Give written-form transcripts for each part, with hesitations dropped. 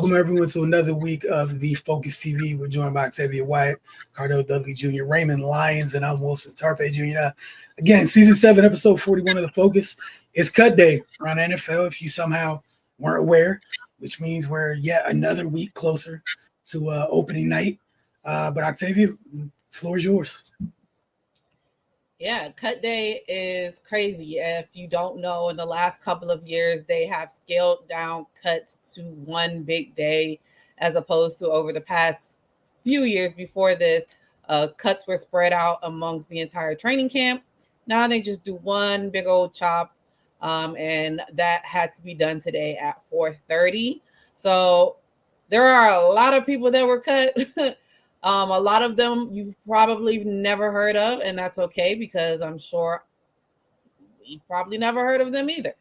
Welcome everyone to another week of the Focus TV. We're joined by Xavier Wyatt, Cardell Dudley Jr., Raymond Lyons, and I'm Wilson Tarpe Jr. Again, season 7, episode 41 of the Focus is cut day around NFL. If you somehow weren't aware, which means we're yet another week closer to opening night. But Octavia, floor is yours. Yeah, cut day is crazy. If you don't know, in the last couple of years, they have scaled down cuts to one big day, as opposed to over the past few years before this, cuts were spread out amongst the entire training camp. Now they just do one big old chop, and that had to be done today at 4:30. So there are a lot of people that were cut. A lot of them you've probably never heard of, and that's okay because I'm sure you've probably never heard of them either.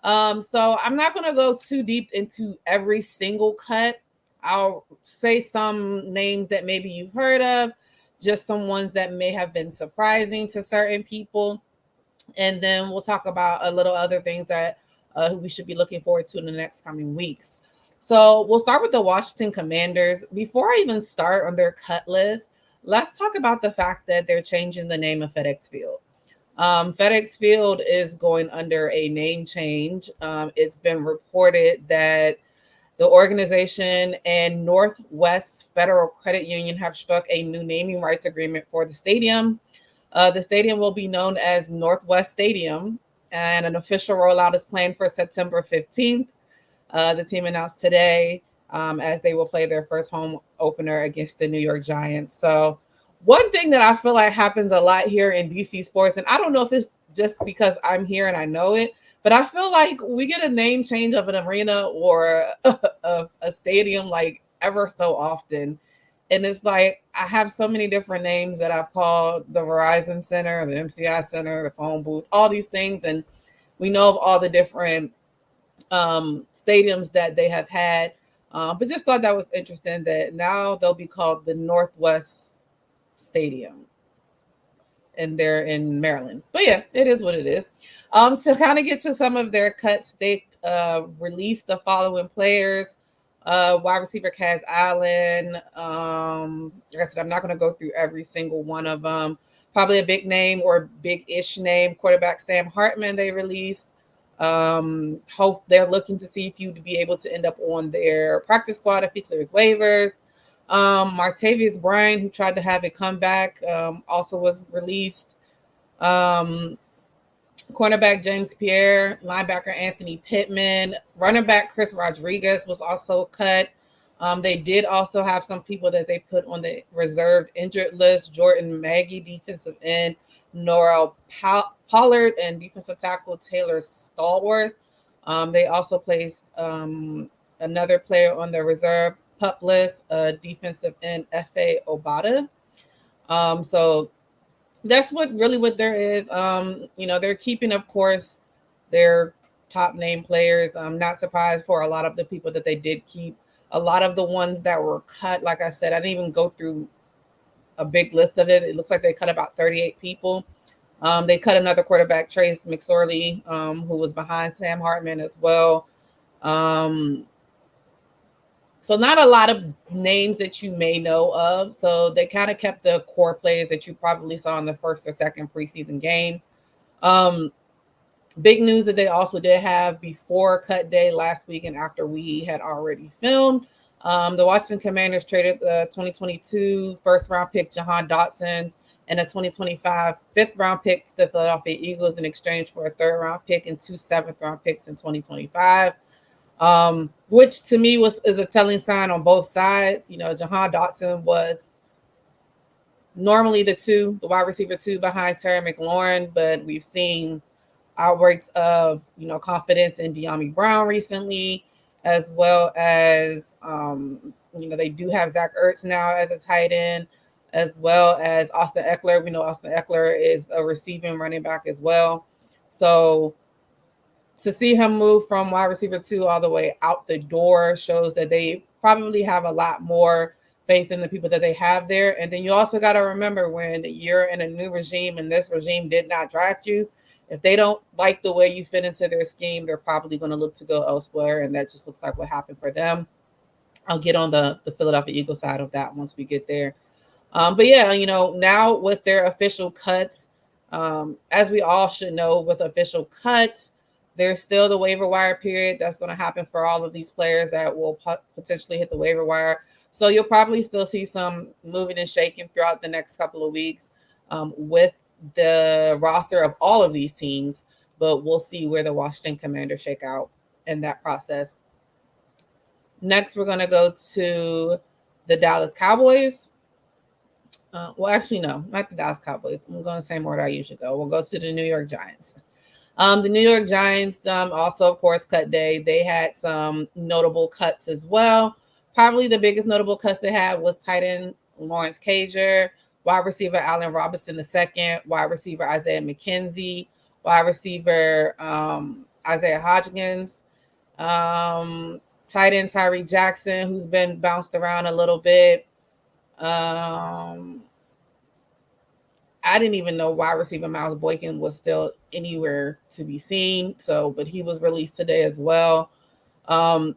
So I'm not going to go too deep into every single cut. I'll say some names that maybe you've heard of, just some ones that may have been surprising to certain people. And then we'll talk about a little other things that we should be looking forward to in the next coming weeks. So we'll start with the Washington Commanders. Before I even start on their cut list, let's talk about the fact that they're changing the name of FedEx Field. FedEx Field is going under a name change. It's been reported that the organization and Northwest Federal Credit Union have struck a new naming rights agreement for the stadium. The stadium will be known as Northwest Stadium, and an official rollout is planned for September 15th. The team announced today as they will play their first home opener against the New York Giants. So one thing that I feel like happens a lot here in DC sports, and I don't know if it's just because I'm here and I know it, but I feel like we get a name change of an arena or a stadium like ever so often. And it's like I have so many different names that I've called the Verizon Center, the MCI Center, the phone booth, all these things. And we know of all the different stadiums that they have had, but just thought that was interesting that now they'll be called the Northwest Stadium, and they're in Maryland. But yeah, it is what it is. To kind of get to some of their cuts, they released the following players. Wide receiver Kaz Allen. Like I said, I'm not going to go through every single one of them. Probably a big name or big-ish name. Quarterback Sam Hartman they released. Hope they're looking to see if you'd be able to end up on their practice squad if he clears waivers. Martavius Bryant, who tried to have a comeback, also was released. Cornerback James Pierre, linebacker Anthony Pittman, running back Chris Rodriguez was also cut. They did also have some people that they put on the reserved injured list. Jordan Maggie, defensive end, Norrell Pollard, and defensive tackle Taylor Stallworth. They also placed another player on the reserve pup list, defensive end F.A. Obata. So that's what there is. They're keeping, of course, their top name players. I'm not surprised for a lot of the people that they did keep. A lot of the ones that were cut, like I said, I didn't even go through a big list of it. It looks like they cut about 38 people. They cut another quarterback, Trace McSorley, who was behind Sam Hartman as well. So not a lot of names that you may know of. So they kind of kept the core players that you probably saw in the first or second preseason game. Big news that they also did have before cut day last week and after we had already filmed. The Washington Commanders traded the 2022 first-round pick Jahan Dotson and a 2025 fifth-round pick to the Philadelphia Eagles in exchange for a third-round pick and 2 seventh-round picks in 2025, which to me is a telling sign on both sides. Jahan Dotson was normally the wide receiver 2 behind Terry McLaurin, but we've seen outbreaks of, confidence in De'Ami Brown recently, as well as, they do have Zach Ertz now as a tight end, as well as Austin Eckler. We know Austin Eckler is a receiving running back as well. So to see him move from wide receiver 2 all the way out the door shows that they probably have a lot more faith in the people that they have there. And then you also got to remember, when you're in a new regime and this regime did not draft you, if they don't like the way you fit into their scheme, they're probably going to look to go elsewhere. And that just looks like what happened for them. I'll get on the Philadelphia Eagles side of that once we get there. But yeah, now with their official cuts, as we all should know, with official cuts, there's still the waiver wire period that's going to happen for all of these players that will potentially hit the waiver wire. So you'll probably still see some moving and shaking throughout the next couple of weeks with the roster of all of these teams. But we'll see where the Washington Commanders shake out in that process. Next, we're going to go to the Dallas Cowboys. Well, actually, no, not the Dallas Cowboys. I'm going to say more than I usually go. We'll go to the New York Giants. The New York Giants also, of course, cut day. They had some notable cuts as well. Probably the biggest notable cuts they had was tight end Lawrence Cager, wide receiver Allen Robinson II, wide receiver Isaiah McKenzie, wide receiver Isaiah Hodgins, tight end Tyree Jackson, who's been bounced around a little bit. I didn't even know wide receiver Miles Boykin was still anywhere to be seen. But he was released today as well. What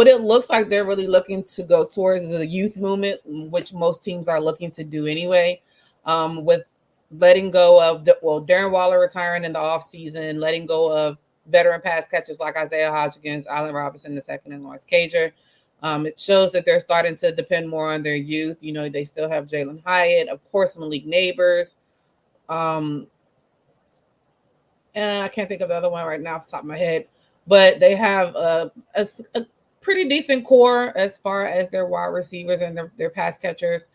it looks like they're really looking to go towards is a youth movement, which most teams are looking to do anyway, with letting go of, Darren Waller retiring in the offseason, letting go of veteran pass catchers like Isaiah Hodgins, Allen Robinson II, and Lawrence Cager. It shows that they're starting to depend more on their youth. They still have Jalen Hyatt, of course, Malik Neighbors. And I can't think of the other one right now off the top of my head. But they have a pretty decent core as far as their wide receivers and their pass catchers,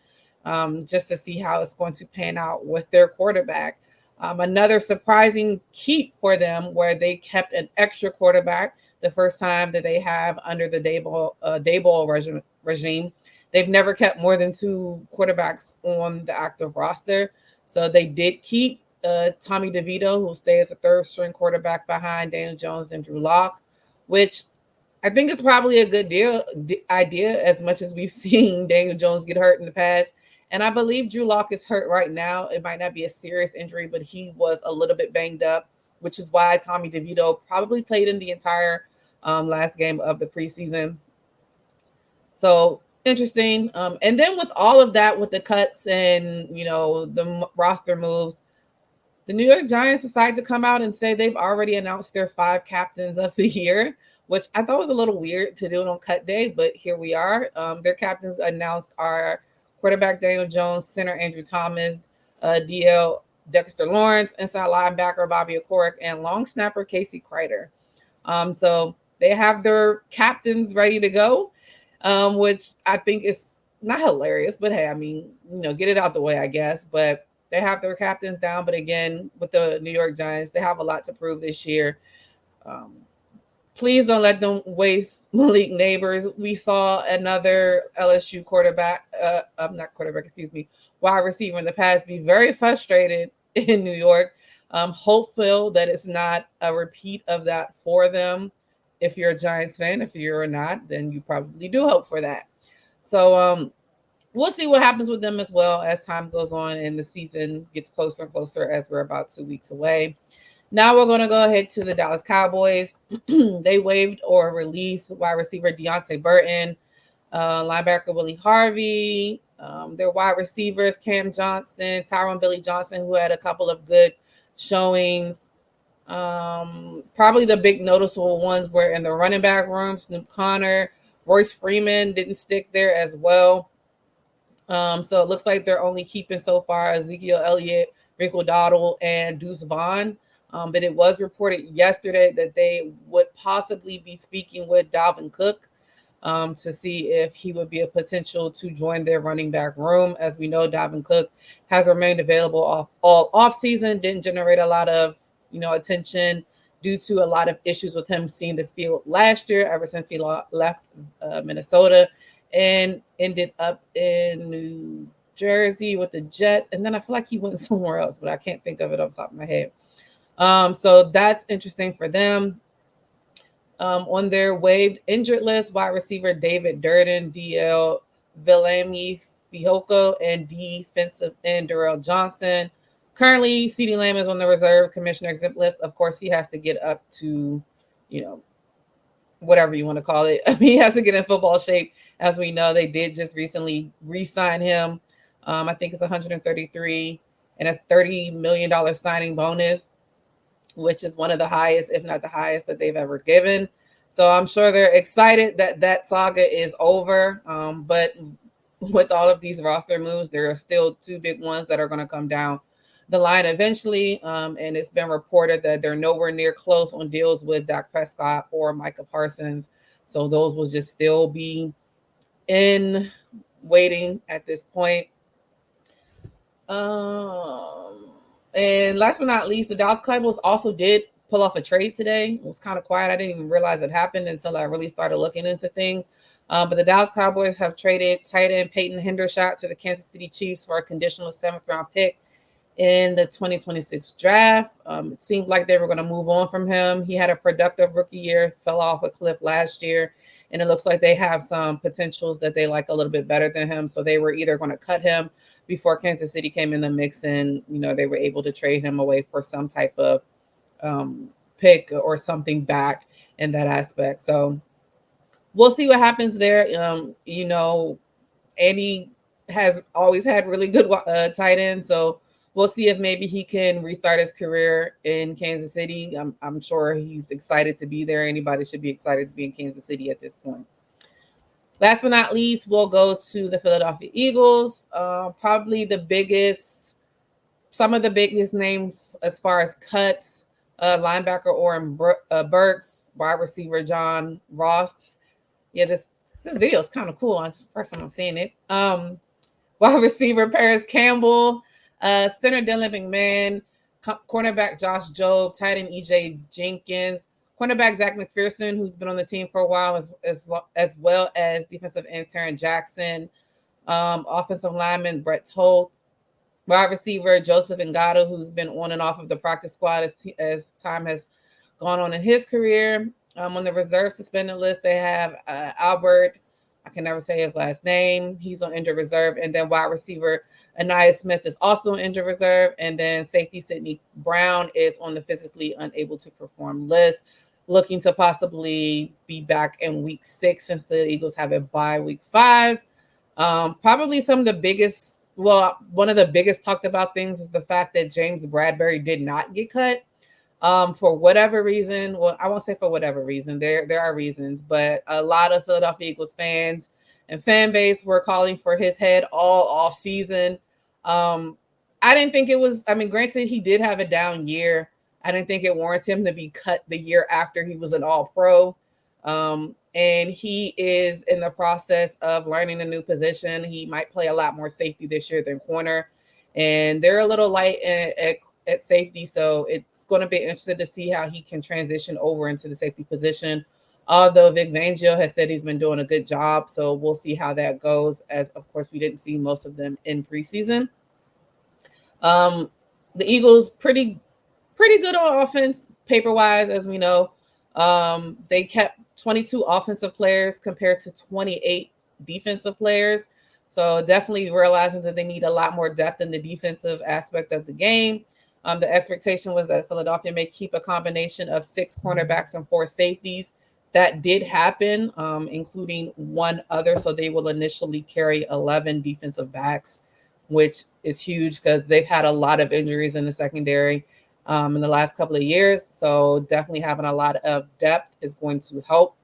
just to see how it's going to pan out with their quarterback. Another surprising keep for them where they kept an extra quarterback the first time that they have under the Daboll regime. They've never kept more than 2 quarterbacks on the active roster. So they did keep Tommy DeVito, who stays as a third-string quarterback behind Daniel Jones and Drew Lock, which I think is probably a good idea, as much as we've seen Daniel Jones get hurt in the past. And I believe Drew Lock is hurt right now. It might not be a serious injury, but he was a little bit banged up, which is why Tommy DeVito probably played in the entire last game of the preseason. So interesting. And then with all of that, with the cuts and, the roster moves, the New York Giants decided to come out and say they've already announced their 5 captains of the year, which I thought was a little weird to do it on cut day, but here we are. Their captains announced are quarterback Daniel Jones, center Andrew Thomas, DL Dexter Lawrence, inside linebacker Bobby Okorac, and long snapper Casey Kreider. So they have their captains ready to go, which I think is not hilarious, but hey, I mean, get it out the way, I guess. But they have their captains down. But again, with the New York Giants, they have a lot to prove this year. Please don't let them waste Malik Neighbors. We saw another LSU wide receiver in the past be very frustrated in New York. Hopeful that it's not a repeat of that for them. If you're a Giants fan, if you're not, then you probably do hope for that. So we'll see what happens with them as well as time goes on and the season gets closer and closer, as we're about 2 weeks away. Now we're going to go ahead to the Dallas Cowboys. They waived or released wide receiver Deontay Burton, linebacker Willie Harvey, their wide receivers Cam Johnson, Tyrone Billy Johnson, who had a couple of good showings. Probably the big noticeable ones were in the running back room. Snoop Connor, Royce Freeman didn't stick there as well. So it looks like they're only keeping so far Ezekiel Elliott, Rico Dowdle, and Deuce Vaughn. But it was reported yesterday that they would possibly be speaking with Dalvin Cook to see if he would be a potential to join their running back room. As we know, Dalvin Cook has remained available all offseason, didn't generate a lot of attention due to a lot of issues with him seeing the field last year, ever since he left Minnesota and ended up in New Jersey with the Jets. And then I feel like he went somewhere else, but I can't think of it off the top of my head. So that's interesting for them. On their waived injured list, wide receiver David Durden, DL Villami Fihoko, and defensive end Darrell Johnson. Currently, CeeDee Lamb is on the reserve commissioner exempt list. Of course, he has to get up to, whatever you want to call it. I mean, he has to get in football shape. As we know, they did just recently re-sign him. I think it's 133 and a $30 million signing bonus, which is one of the highest, if not the highest, that they've ever given. So I'm sure they're excited that that saga is over. But with all of these roster moves, there are still two big ones that are going to come down the line eventually. And it's been reported that they're nowhere near close on deals with Dak Prescott or Micah Parsons. So those will just still be in waiting at this point. And last but not least, the Dallas Cowboys also did pull off a trade today. It was kind of quiet. I didn't even realize it happened until I really started looking into things. But the Dallas Cowboys have traded tight end Peyton Hendershot to the Kansas City Chiefs for a conditional 7th-round pick in the 2026 draft. It seemed like they were going to move on from him. He had a productive rookie year, fell off a cliff last year, and it looks like they have some potentials that they like a little bit better than him. So they were either going to cut him before Kansas City came in the mix, and they were able to trade him away for some type of pick or something back in that aspect. So we'll see what happens there. Andy has always had really good tight ends, so we'll see if maybe he can restart his career in Kansas City. I'm sure he's excited to be there. Anybody should be excited to be in Kansas City at this point. Last but not least, we'll go to the Philadelphia Eagles. Probably some of the biggest names as far as cuts, linebacker Oren Burks, wide receiver John Ross. Yeah, this video is kind of cool. It's the first time I'm seeing it. Wide receiver Paris Campbell, center Dylan McMahon, cornerback Josh Jobe, tight end EJ Jenkins, cornerback Zach McPherson, who's been on the team for a while, as well as defensive end Taryn Jackson, offensive lineman Brett Toth, wide receiver Joseph Ngata, who's been on and off of the practice squad as time has gone on in his career. On the reserve suspended list, they have Albert. I can never say his last name. He's on injured reserve. And then wide receiver Anaya Smith is also on injured reserve. And then safety Sidney Brown is on the physically unable to perform list, looking to possibly be back in week 6 since the Eagles have a bye week 5. Probably one of the biggest talked about things is the fact that James Bradbury did not get cut. For whatever reason, well, I won't say for whatever reason, there are reasons, but a lot of Philadelphia Eagles fans and fan base were calling for his head all off season. I didn't think it was, granted, he did have a down year. I didn't think it warrants him to be cut the year after he was an all-pro. And he is in the process of learning a new position. He might play a lot more safety this year than corner, and they're a little light at safety, so it's going to be interesting to see how he can transition over into the safety position. Although Vic Fangio has said he's been doing a good job, so we'll see how that goes, as of course we didn't see most of them in preseason. The Eagles pretty good on offense paper-wise, as we know. They kept 22 offensive players compared to 28 defensive players, so definitely realizing that they need a lot more depth in the defensive aspect of the game. The expectation was that Philadelphia may keep a combination of 6 cornerbacks and 4 safeties. That did happen, including one other. So they will initially carry 11 defensive backs, which is huge because they've had a lot of injuries in the secondary in the last couple of years. So definitely having a lot of depth is going to help.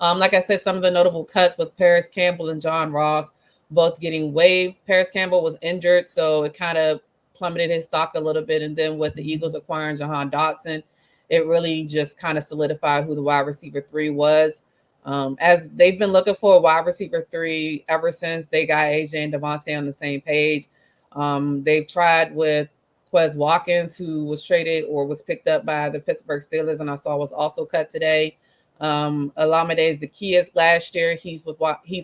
Like I said, some of the notable cuts with Paris Campbell and John Ross both getting waived. Paris Campbell was injured, so it kind of plummeted his stock a little bit. And then with the Eagles acquiring Jahan Dotson, it really just kind of solidified who the wide receiver 3 was. As they've been looking for a wide receiver 3 ever since they got AJ and Devontae on the same page. They've tried with Quez Watkins, who was traded or was picked up by the Pittsburgh Steelers, and I saw was also cut today. Olamide Zaccheaus last year, he's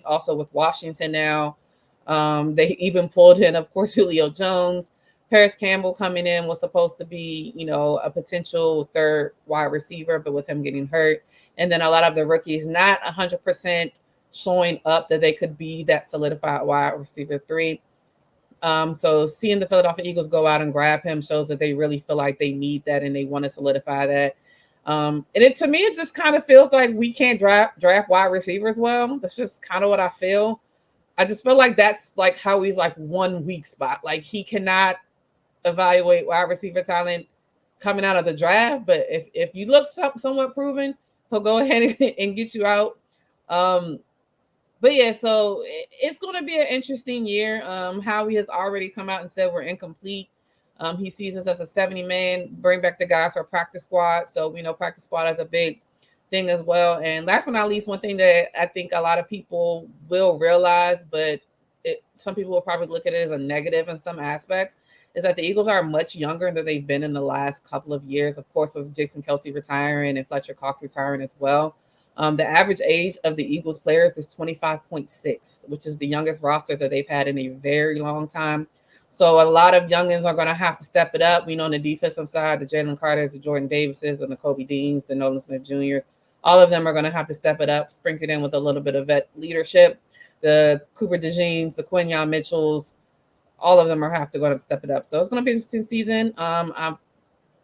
also with Washington now. They even pulled in, of course, Julio Jones. Paris Campbell coming in was supposed to be, a potential 3rd wide receiver, but with him getting hurt. And then a lot of the rookies not 100% showing up that they could be that solidified wide receiver 3. So seeing the Philadelphia Eagles go out and grab him shows that they really feel like they need that and they want to solidify that. And it to me, it just kind of feels like we can't draft wide receivers well. That's just kind of what I feel. I just feel like that's like how he's like one weak spot. Like he cannot evaluate wide receiver talent coming out of the draft. But if you look somewhat proven, he'll go ahead and get you out. But yeah, so it's going to be an interesting year. Howie has already come out and said we're incomplete. He sees us as a 70-man, bring back the guys for practice squad. So we know practice squad is a big thing as well. And last but not least, one thing that I think a lot of people will realize, but some people will probably look at it as a negative in some aspects, is that the Eagles are much younger than they've been in the last couple of years. Of course, with Jason Kelsey retiring and Fletcher Cox retiring as well. The average age of the Eagles players is 25.6, which is the youngest roster that they've had in a very long time. So a lot of youngins are going to have to step it up. We know on the defensive side, the Jalen Carters, the Jordan Davises, and the Kobe Deans, the Nolan Smith Jr.'s, all of them are going to have to step it up, sprinkle it in with a little bit of vet leadership. The Cooper DeJeans, the Quinyon Mitchells, all of them are have to go and step it up. So it's going to be an interesting season.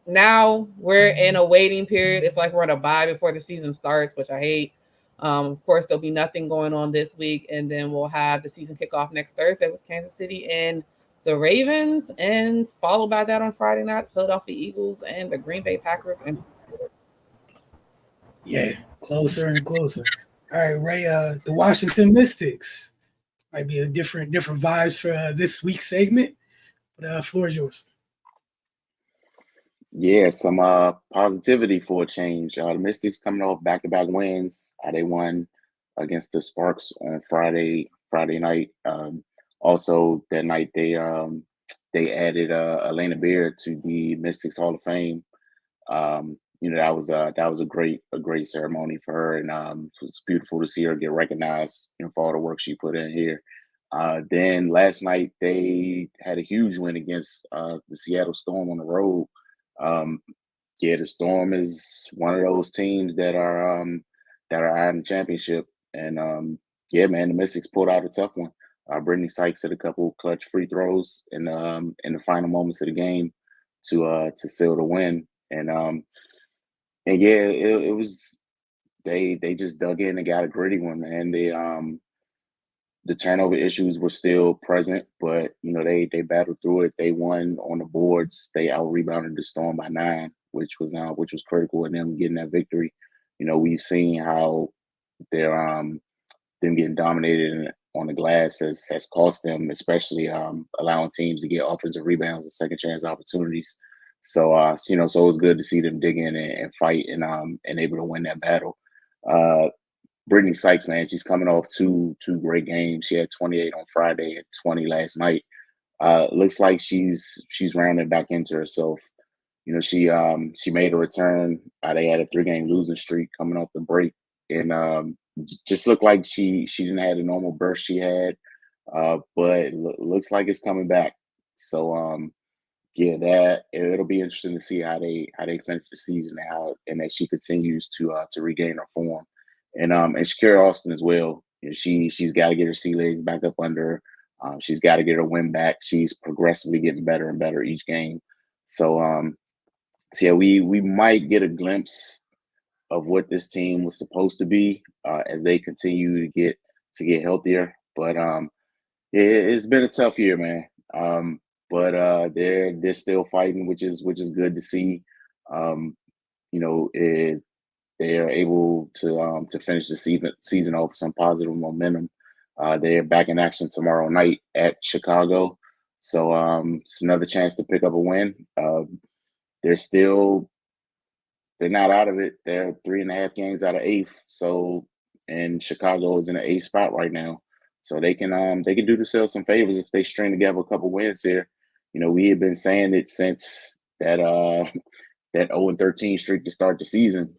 Now we're in a waiting period. It's like we're on a bye before the season starts, which I hate. Of course, there'll be nothing going on this week, and then we'll have the season kickoff next Thursday with Kansas City and the Ravens, and followed by that on Friday night, Philadelphia Eagles and the Green Bay Packers. And Yeah, closer and closer. All right, Ray. The Washington Mystics might be a different vibes for this week's segment, but floor is yours. Yeah, some positivity for a change. The Mystics coming off back-to-back wins. They won against the Sparks on Friday night. Also that night they added Elena Beard to the Mystics Hall of Fame. That was a great ceremony for her, and it was beautiful to see her get recognized, for all the work she put in here. Then last night they had a huge win against the Seattle Storm on the road. The Storm is one of those teams that are out in the championship, and man, the Mystics pulled out a tough one. Brittany Sykes hit a couple clutch free throws in the final moments of the game to seal the win, and yeah, it was they just dug in and got a gritty one, man. The turnover issues were still present, but they battled through it. They won on the boards. They out rebounded the Storm by 9, which was critical in them getting that victory. We've seen how their them getting dominated on the glass has cost them, especially allowing teams to get offensive rebounds and second chance opportunities. So so it was good to see them dig in and fight and able to win that battle. Brittany Sykes, man, she's coming off two great games. She had 28 on Friday and 20 last night. Looks like she's rounding back into herself. She made a return. They had a 3-game losing streak coming off the break, and just looked like she didn't have the normal burst she had, but looks like it's coming back. So that it'll be interesting to see how they finish the season and that she continues to regain her form. And Shakira Austin as well. She's got to get her sea legs back up under her. She's got to get her win back. She's progressively getting better and better each game. So yeah, we might get a glimpse of what this team was supposed to be as they continue to get healthier. But it's been a tough year, man. But they're still fighting, which is good to see. They are able to finish the season off with some positive momentum. They're back in action tomorrow night at Chicago, so it's another chance to pick up a win. They're not out of it. They're 3.5 games out of 8th. So, and Chicago is in the 8th spot right now, so they can do themselves some favors if they string together a couple wins here. We have been saying it since that 0-13 streak to start the season.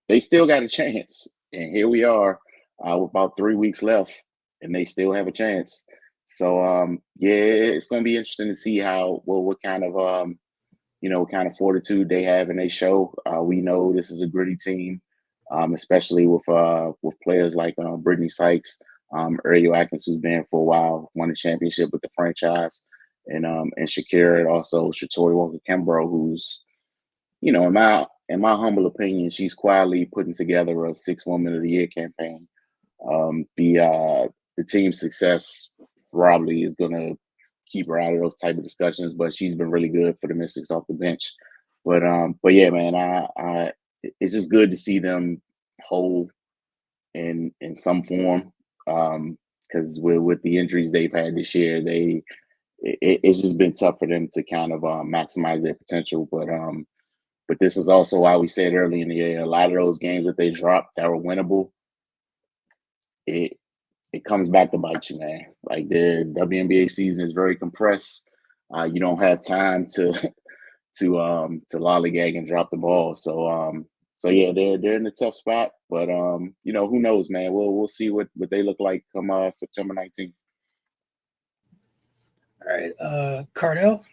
They still got a chance, and here we are with about 3 weeks left, and they still have a chance. So it's going to be interesting to see what kind of fortitude they have and they show. We know this is a gritty team, especially with players like Brittany Sykes, Ariel Atkins, who's been for a while, won a championship with the franchise, and Shakira, and also Shatori Walker-Kimbrough, who's in my humble opinion, she's quietly putting together a 6 Woman of the Year campaign. The team's success probably is gonna keep her out of those type of discussions, but she's been really good for the Mystics off the bench. But yeah, man, it's just good to see them whole in some form. Because with the injuries they've had this year, it's just been tough for them to kind of maximize their potential. But this is also why we said early in the year, a lot of those games that they dropped that were winnable, it comes back to bite you, man. Like the WNBA season is very compressed. You don't have time to lollygag and drop the ball. So yeah, they're in a tough spot. But who knows, man? We'll see what they look like come September 19th. All right, Cardell,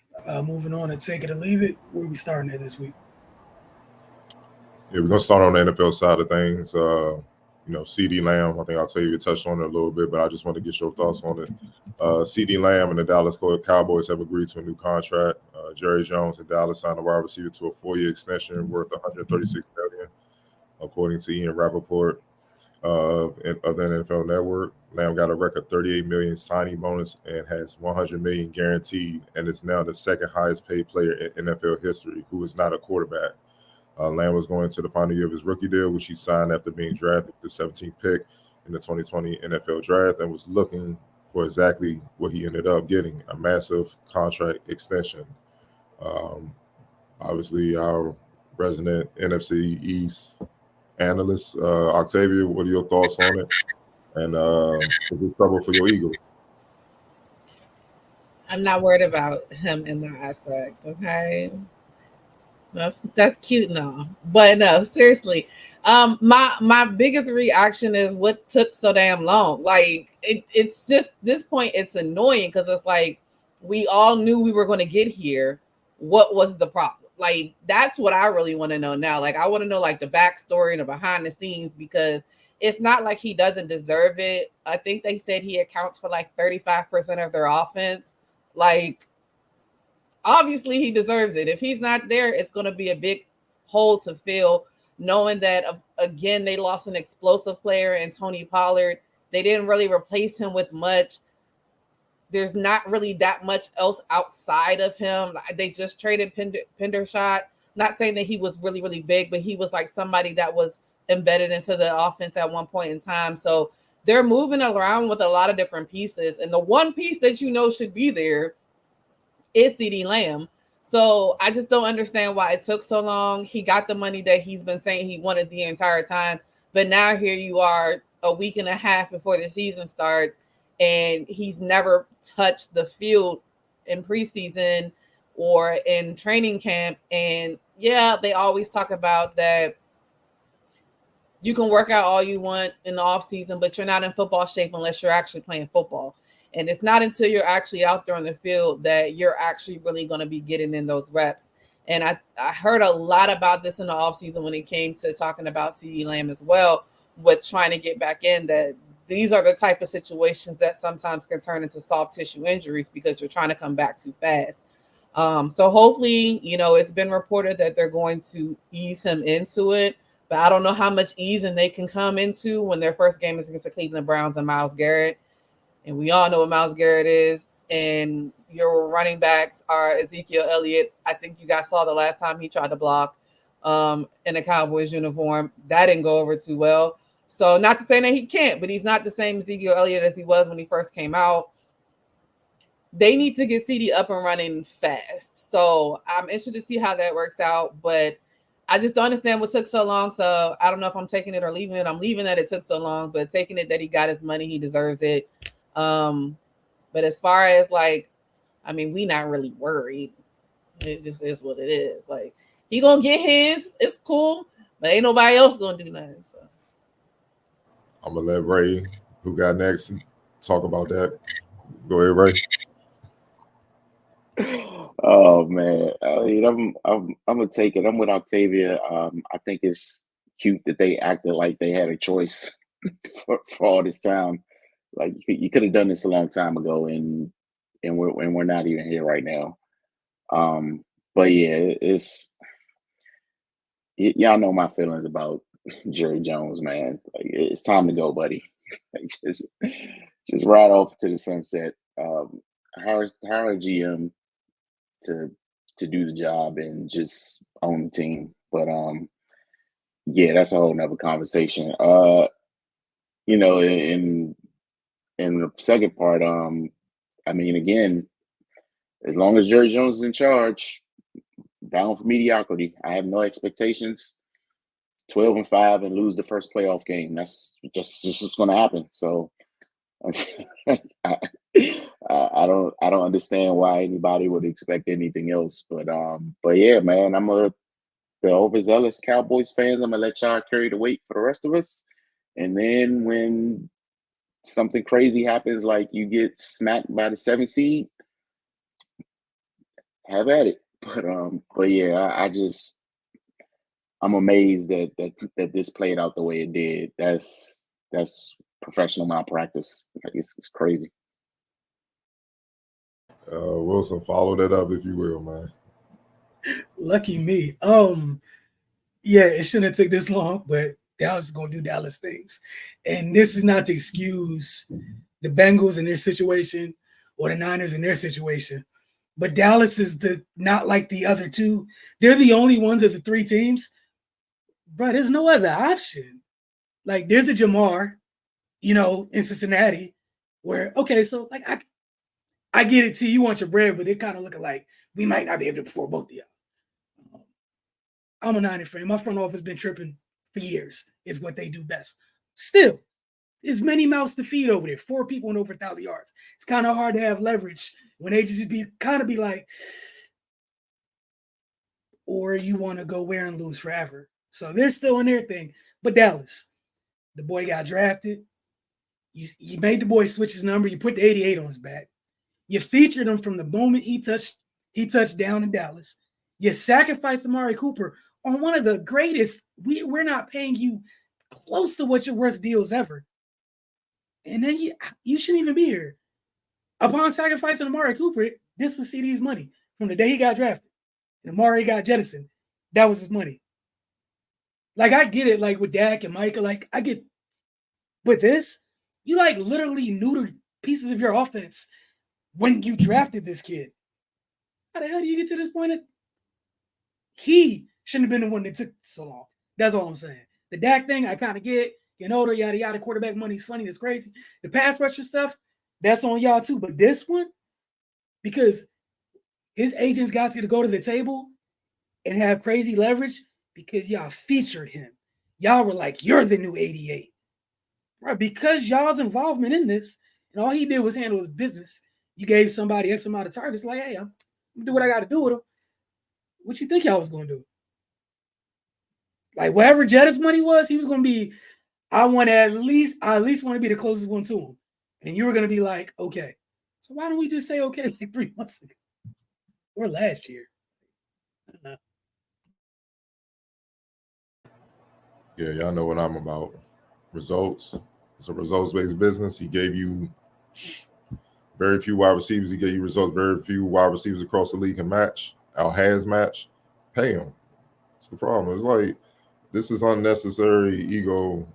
moving on to take it or leave it. Where are we starting at this week? Yeah, we're gonna start on the NFL side of things. CeeDee Lamb, I think I'll tell you touched on it a little bit, but I just want to get your thoughts on it. CeeDee Lamb and the Dallas Cowboys have agreed to a new contract. Jerry Jones and Dallas signed a wide receiver to a 4-year extension worth $136 million, according to Ian Rappaport of the NFL Network. Lamb got a record $38 million signing bonus and has $100 million guaranteed, and is now the second highest paid player in NFL history who is not a quarterback. Lamb was going to the final year of his rookie deal, which he signed after being drafted the 17th pick in the 2020 NFL Draft, and was looking for exactly what he ended up getting, a massive contract extension. Obviously, our resident NFC East analyst, Octavia, what are your thoughts on it? And is it trouble for your Eagles? I'm not worried about him in that aspect, okay? That's cute now, but no, seriously. My biggest reaction is what took so damn long. Like it's just this point, it's annoying because it's like we all knew we were going to get here. What was the problem? Like that's what I really want to know now. Like I want to know like the backstory and the behind the scenes, because it's not like he doesn't deserve it. I think they said he accounts for like 35% of their offense. Like obviously he deserves it. If he's not there, it's going to be a big hole to fill, knowing that again they lost an explosive player in Tony Pollard. They didn't really replace him with much. There's not really that much else outside of him. They just traded Pendershot. Not saying that he was really, really big, but he was like somebody that was embedded into the offense at one point in time. So they're moving around with a lot of different pieces. And the one piece that should be there is CeeDee Lamb. So I just don't understand why it took so long. He got the money that he's been saying he wanted the entire time. But now here you are a week and a half before the season starts, and he's never touched the field in preseason or in training camp. And yeah, they always talk about that you can work out all you want in the off season, but you're not in football shape unless you're actually playing football. And it's not until you're actually out there on the field that you're actually really going to be getting in those reps. And I heard a lot about this in the offseason when it came to talking about CeeDee Lamb as well, with trying to get back in, that these are the type of situations that sometimes can turn into soft tissue injuries because you're trying to come back too fast. So hopefully, it's been reported that they're going to ease him into it, but I don't know how much easing they can come into when their first game is against the Cleveland Browns and Myles Garrett. And we all know what Myles Garrett is. And your running backs are Ezekiel Elliott. I think you guys saw the last time he tried to block in a Cowboys uniform. That didn't go over too well. So not to say that he can't, but he's not the same Ezekiel Elliott as he was when he first came out. They need to get CeeDee up and running fast. So I'm interested to see how that works out. But I just don't understand what took so long. So I don't know if I'm taking it or leaving it. I'm leaving that it took so long, but taking it that he got his money, he deserves it. But as far as we not really worried. It just is what it is. Like he gonna get his, it's cool, but ain't nobody else gonna do nothing. So I'm gonna let Ray, who got next, talk about that. Go ahead, Ray. Oh man, I'm gonna take it. I'm with Octavia. I think it's cute that they acted like they had a choice for all this time. Like you could have done this a long time ago, and we're not even here right now. But yeah, y'all know my feelings about Jerry Jones, man. Like, it's time to go, buddy. Like, just ride off to the sunset. Hire a GM to do the job and just own the team. But yeah, that's a whole nother conversation. You know, in the second part, I mean, again, as long as Jerry Jones is in charge, bound for mediocrity. I have no expectations. 12-5 and lose the first playoff game. That's just what's going to happen. So I don't understand why anybody would expect anything else. But yeah, man, the overzealous Cowboys fans. I'm gonna let y'all carry the weight for the rest of us. And then when something crazy happens, like you get smacked by the 7th seed, have at it. But yeah, I'm amazed that this played out the way it did. That's professional malpractice. Like, it's crazy. Wilson, follow that up if you will, man. Lucky me. Yeah, it shouldn't have taken this long, but Dallas is gonna do Dallas things. And this is not to excuse the Bengals in their situation or the Niners in their situation. But Dallas is not like the other two. They're the only ones of the three teams. Bro, there's no other option. Like, there's a Jamar, in Cincinnati, where, okay, so like I get it too. You want your bread, but it kind of looking like we might not be able to afford both of y'all. I'm a Niner fan. My front office been tripping for years. Is what they do best. Still, there's many mouths to feed over there. 4 people and over 1,000 yards. It's kind of hard to have leverage when they just be like, or you want to go wear and lose forever. So they're still in their thing. But Dallas, the boy got drafted. You made the boy switch his number. You put the 88 on his back. You featured him from the moment he touched down in Dallas. You sacrificed Amari Cooper on one of the greatest. We're not paying you close to what you're worth deals ever. And then you shouldn't even be here. Upon sacrificing Amari Cooper, this was CD's money from the day he got drafted. And Amari got jettisoned. That was his money. Like, I get it, like with Dak and Micah, like I get with this, you like literally neutered pieces of your offense when you drafted this kid. How the hell do you get to this point? He shouldn't have been the one that took so long. That's all I'm saying. The Dak thing, I kind of get. Getting older, yada yada. Quarterback money's funny. It's crazy. The pass rusher stuff, that's on y'all too. But this one, because his agents got to go to the table and have crazy leverage because y'all featured him. Y'all were like, you're the new 88. Right? Because y'all's involvement in this, and all he did was handle his business. You gave somebody X amount of targets, like, hey, I'm gonna do what I got to do with him. What you think y'all was gonna do? Like, whatever Jettis money was, he was gonna be. I at least want to be the closest one to him, and you were gonna be like, okay. So why don't we just say okay like 3 months ago or last year? Yeah, y'all know what I'm about. Results. It's a results-based business. He gave you very few wide receivers. He gave you results. Very few wide receivers across the league can match. Has match. Pay him. It's the problem. It's like, this is unnecessary ego,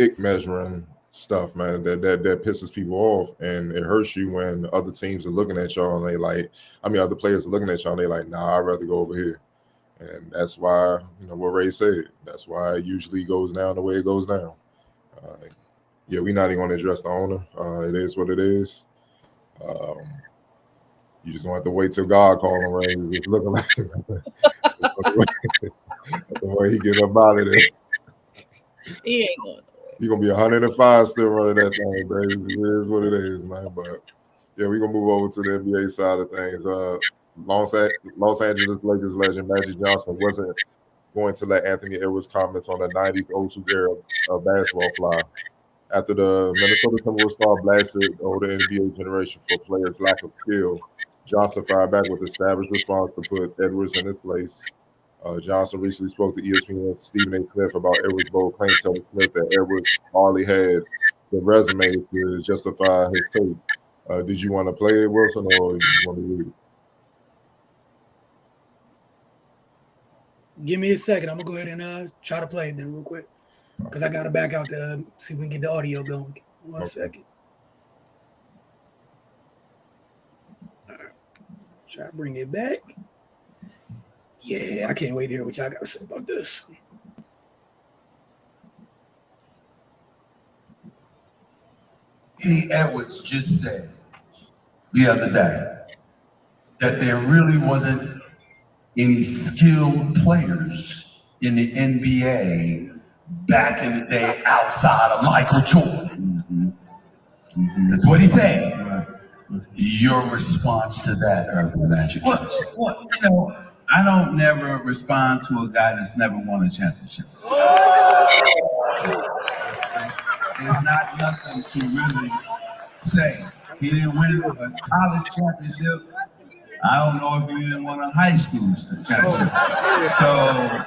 ick measuring stuff, man, that pisses people off, and it hurts you when other teams are looking at y'all and other players are looking at y'all and they like, nah, I'd rather go over here. And that's why, what Ray said, that's why it usually goes down the way it goes down. Yeah, we're not even going to address the owner. It is what it is. You just gonna have to wait till God call him, right? It's looking like the way he get up out of there. He ain't going. You're gonna be 105 still running that thing, baby. It is what it is, man. But yeah, we're gonna move over to the NBA side of things. Los Angeles Lakers legend Magic Johnson wasn't going to let Anthony Edwards' comments on the 90s O2 era of basketball fly. After the Minnesota Timberwolves star blasted the older NBA generation for players' lack of skill, Johnson fired back with established response to put Edwards in his place. Johnson recently spoke to ESPN's Stephen A. Smith about Edwards' bold claim, telling Smith that Edwards hardly had the resume to justify his take. Did you want to play it, Wilson, or did you want to read it? Give me a second. I'm gonna go ahead and try to play it then real quick because I gotta back out to see if we can get the audio going. One second. All right. Try to bring it back. Yeah, I can't wait to hear what y'all gotta say about this. Anthony Edwards just said the other day that there really wasn't any skilled players in the NBA back in the day outside of Michael Jordan. That's what he said. Your response to that, Irvin Magic Johnson? Well, I don't never respond to a guy that's never won a championship. There's not nothing to really say. He didn't win a college championship. I don't know if he even won a high school championship. So,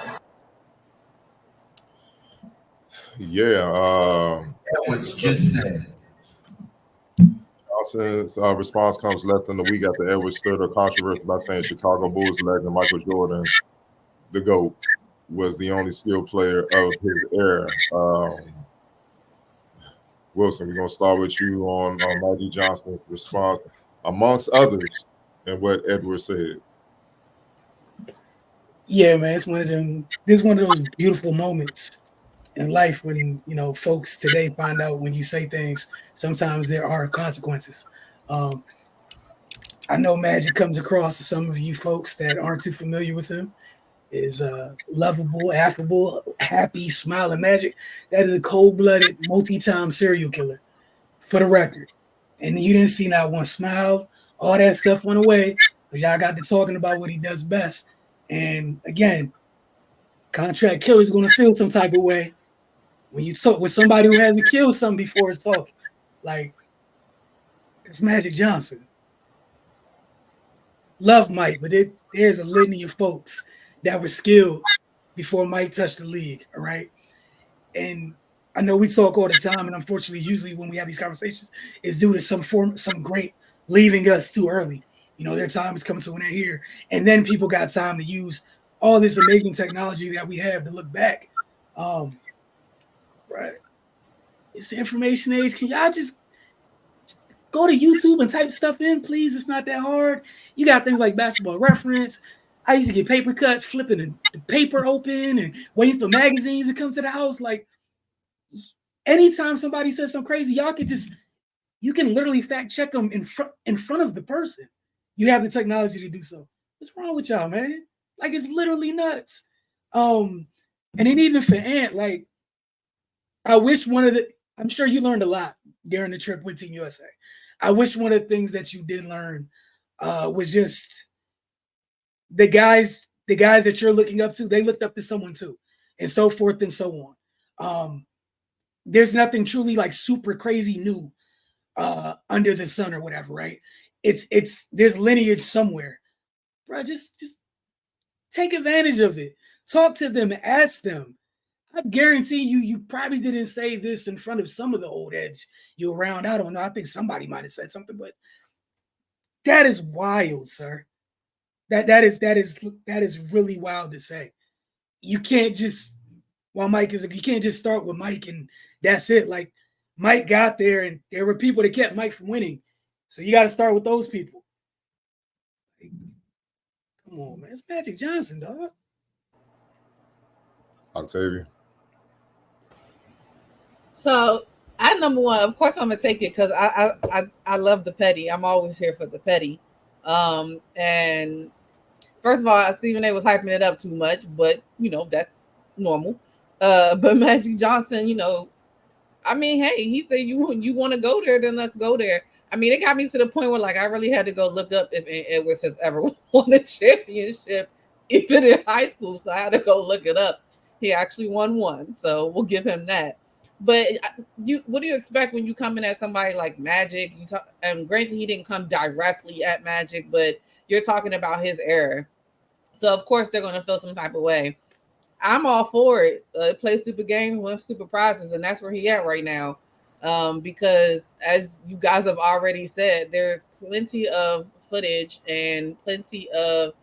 yeah, Edwards just said. Johnson's response comes less than a week after Edwards stirred a controversy by saying Chicago Bulls legend Michael Jordan, the GOAT, was the only skilled player of his era. Wilson, we're going to start with you on Magic Johnson's response, amongst others, and what Edwards said. Yeah, man, it's one of them. This is one of those beautiful moments in life when folks today find out when you say things, sometimes there are consequences. I know Magic comes across to some of you folks that aren't too familiar with him is lovable, affable, happy, smiling Magic. That is a cold-blooded, multi-time serial killer, for the record. And you didn't see not one smile. All that stuff went away. But y'all got to talking about what he does best. And again, contract killer's going to feel some type of way when you talk with somebody who hasn't killed something before is talking. Like, it's Magic Johnson. Love Mike, but there's a litany of folks that were skilled before Mike touched the league, all right? And I know we talk all the time, and unfortunately, usually when we have these conversations, it's due to some great leaving us too early. Their time is coming to an end here. And then people got time to use all this amazing technology that we have to look back. Right. It's the information age. Can y'all just go to YouTube and type stuff in, please? It's not that hard. You got things like Basketball Reference. I used to get paper cuts, flipping the paper open and waiting for magazines to come to the house. Like, anytime somebody says something crazy, you can literally fact check them in front of the person. You have the technology to do so. What's wrong with y'all, man? Like, it's literally nuts. And then even for Ant, like, I wish I'm sure you learned a lot during the trip with Team USA. I wish one of the things that you did learn was just the guys that you're looking up to, they looked up to someone too, and so forth and so on. There's nothing truly like super crazy new under the sun or whatever, right? There's lineage somewhere. Bro, just take advantage of it. Talk to them, ask them. I guarantee you probably didn't say this in front of some of the old heads you around. I don't know. I think somebody might have said something, but that is wild, sir. That is really wild to say. You can't just you can't just start with Mike and that's it. Like, Mike got there and there were people that kept Mike from winning. So you got to start with those people. Come on, man. It's Magic Johnson, dog. Octavia. So at number one, of course, I'm gonna take it because I love the petty. I'm always here for the petty. And first of all, Stephen A was hyping it up too much, but that's normal. But Magic Johnson, I mean, hey, he said you want to go there, then let's go there. I mean, it got me to the point where like I really had to go look up if Edwards has ever won a championship, even in high school. So I had to go look it up. He actually won one, so we'll give him that. But what do you expect when you come in at somebody like Magic? Granted, he didn't come directly at Magic, but you're talking about his era. So of course they're going to feel some type of way. I'm all for it. Play stupid games, win stupid prizes, and that's where he at right now. Because as you guys have already said, there's plenty of footage and plenty of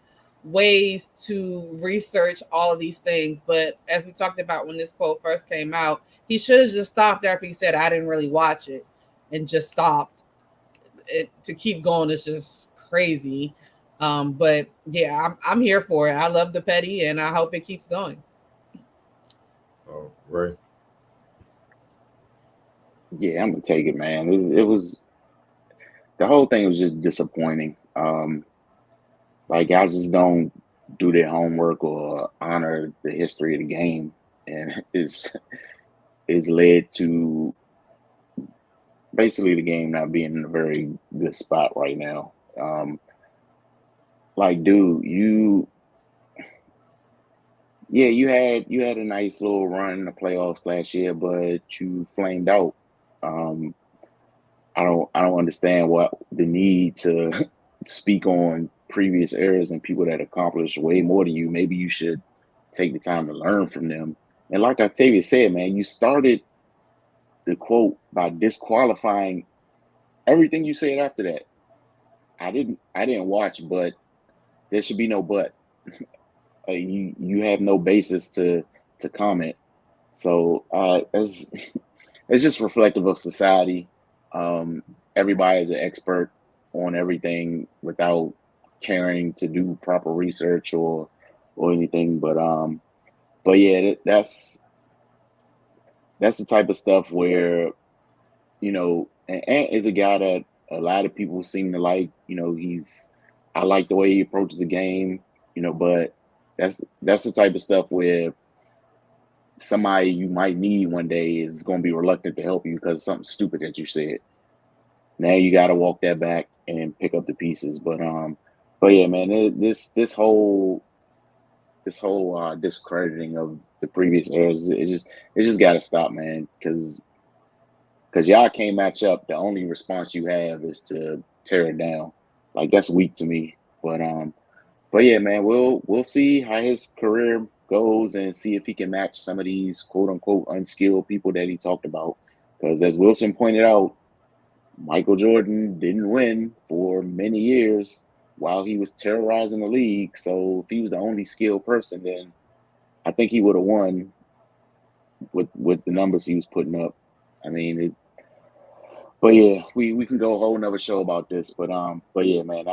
ways to research all of these things. But as we talked about when this quote first came out, he should have just stopped after he said, I didn't really watch it, and just stopped. To keep going is just crazy. But yeah, I'm here for it. I love the petty, and I hope it keeps going. Oh, right. Yeah, I'm gonna take it, man. It was the whole thing was just disappointing. Like guys just don't do their homework or honor the history of the game, and it's led to basically the game not being in a very good spot right now. Like, dude, you had a nice little run in the playoffs last year, but you flamed out. Um, I don't understand what the need to speak on previous eras and people that accomplished way more than you. Maybe you should take the time to learn from them. And like Octavia said, man, you started the quote by disqualifying everything you said after that. I didn't watch, but there should be no but. You have no basis to comment. So it's just reflective of society. Everybody is an expert on everything without caring to do proper research or anything. But yeah, that's the type of stuff where, you know, and Ant is a guy that a lot of people seem to like. You know, I like the way he approaches the game. You know, but that's the type of stuff where somebody you might need one day is going to be reluctant to help you because of something stupid that you said. Now you got to walk that back and pick up the pieces. But yeah, man, this whole discrediting of the previous eras, it just got to stop, man. Because y'all can't match up. The only response you have is to tear it down. Like, that's weak to me. But yeah, man, we'll see how his career goes and see if he can match some of these quote unquote unskilled people that he talked about. Because as Wilson pointed out, Michael Jordan didn't win for many years while he was terrorizing the league. So if he was the only skilled person, then I think he would have won with the numbers he was putting up. I mean, but yeah, we can go a whole nother show about this. But yeah, man,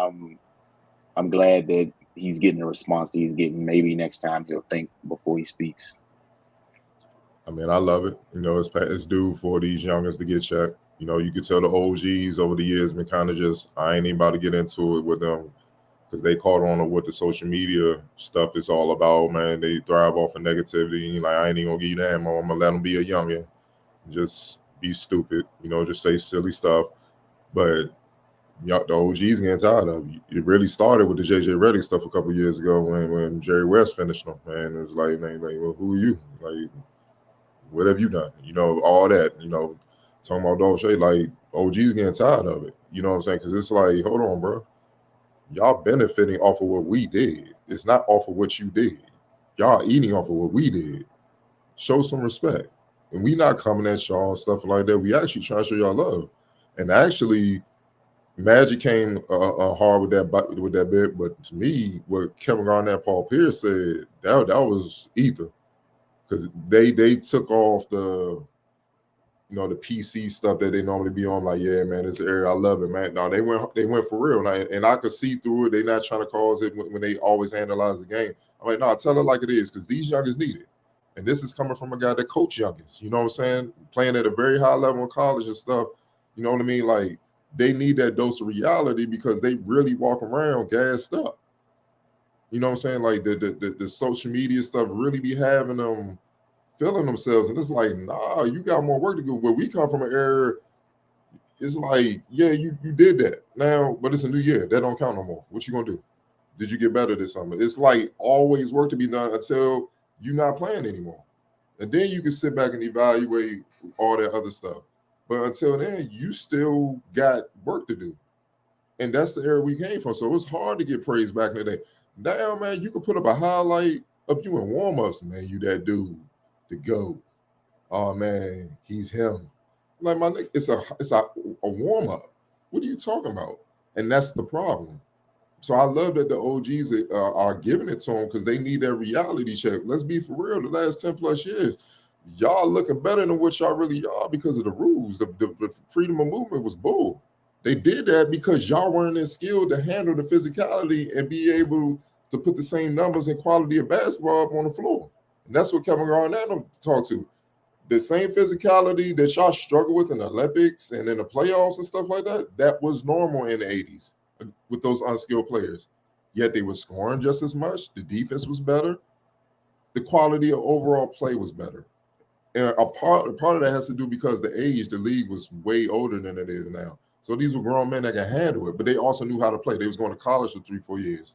I'm glad that he's getting the response that he's getting. Maybe next time he'll think before he speaks. I mean, I love it. You know, it's due for these youngers to get checked. You know, you could tell the OGs over the years been kind of just, I ain't even about to get into it with them because they caught on to what the social media stuff is all about, man. They thrive off of negativity. Like, I ain't even going to give you that ammo. I'm going to let them be a youngin'. Just be stupid. You know, just say silly stuff. But the OGs getting tired of it. It really started with the JJ Redick stuff a couple of years ago when Jerry West finished them. Man, it was like, well, who are you? Like, what have you done? You know, all that, you know, talking about Dolce, like, OG's getting tired of it. You know what I'm saying? Because it's like, hold on, bro. Y'all benefiting off of what we did. It's not off of what you did. Y'all eating off of what we did. Show some respect. And we not coming at y'all and stuff like that. We actually trying to show y'all love. And actually, Magic came hard with that bit, but to me, what Kevin Garnett and Paul Pierce said, that was ether. Because they took off the, you know, the PC stuff that they normally be on, like, yeah, man, this area, I love it, man. No, they went for real. And I could see through it. They not trying to cause it when they always analyze the game. I'm like, no, tell it like it is, because these youngest need it. And this is coming from a guy that coach youngest, you know what I'm saying? Playing at a very high level in college and stuff. You know what I mean? Like, they need that dose of reality because they really walk around gassed up. You know what I'm saying? Like, the social media stuff really be having them feeling themselves. And it's like, nah, you got more work to do. Where we come from an era, it's like, yeah, you did that. Now, but it's a new year. That don't count no more. What you gonna do? Did you get better this summer? It's like always work to be done until you're not playing anymore. And then you can sit back and evaluate all that other stuff. But until then, you still got work to do. And that's the era we came from. So it's hard to get praise back in the day. Now, man, you can put up a highlight of you in warm-ups, man. You that dude to go. Oh man, he's him. Like, my nigga, it's a warm-up. What are you talking about? And that's the problem. So I love that the OGs are giving it to them because they need that reality check. Let's be for real. The last 10 plus years, y'all looking better than what y'all really are because of the rules. The freedom of movement was bull. They did that because y'all weren't as skilled to handle the physicality and be able to put the same numbers and quality of basketball up on the floor. And that's what Kevin Garnett talked to. The same physicality that y'all struggle with in the Olympics and in the playoffs and stuff like that, that was normal in the 80s with those unskilled players. Yet they were scoring just as much. The defense was better. The quality of overall play was better. And a part of that has to do because the age, the league was way older than it is now. So these were grown men that can handle it, but they also knew how to play. They was going to college for 3-4 years.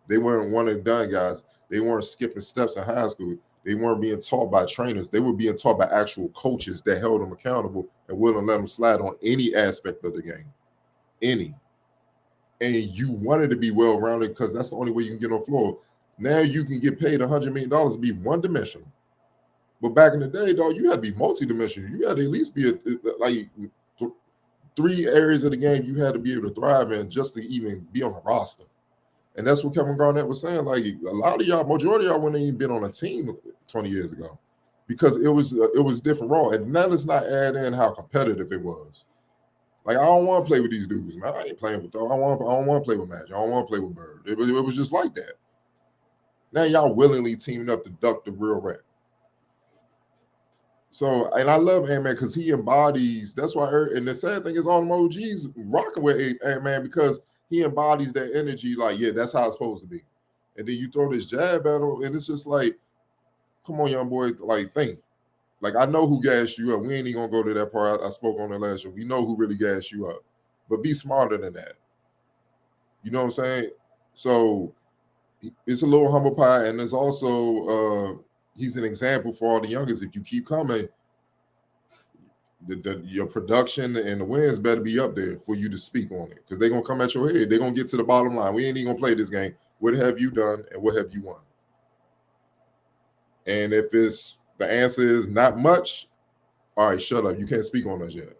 They weren't one and done guys. They weren't skipping steps in high school. They weren't being taught by trainers. They were being taught by actual coaches that held them accountable and wouldn't let them slide on any aspect of the game. Any. And you wanted to be well-rounded because that's the only way you can get on the floor. Now you can get paid $100 million to be one-dimensional. But back in the day, dog, you had to be multi-dimensional. You had to at least be like 3 areas of the game you had to be able to thrive in just to even be on the roster. And that's what Kevin Garnett was saying. Like a lot of y'all, majority of y'all wouldn't even been on a team 20 years ago because it was different role. And that does not add in how competitive it was. Like I don't want to play with these dudes, man. I ain't playing with them. I don't want to play with Magic. I don't want to play with Bird. It was just like that. Now y'all willingly teaming up to duck the real rat. So, and I love Ant-Man because he embodies, that's why, and the sad thing is all them OGs rocking with Ant-Man because he embodies that energy like, yeah, that's how it's supposed to be. And then you throw this jab at him, and it's just like, come on, young boy, like, think. Like, I know who gassed you up. We ain't even going to go to that part. I spoke on it last year. We know who really gassed you up. But be smarter than that. You know what I'm saying? So, it's a little humble pie, and there's also he's an example for all the youngest. If you keep coming, your production and the wins better be up there for you to speak on it because they're going to come at your head. They're going to get to the bottom line. We ain't even going to play this game. What have you done and what have you won? And if the answer is not much, all right, shut up. You can't speak on us yet.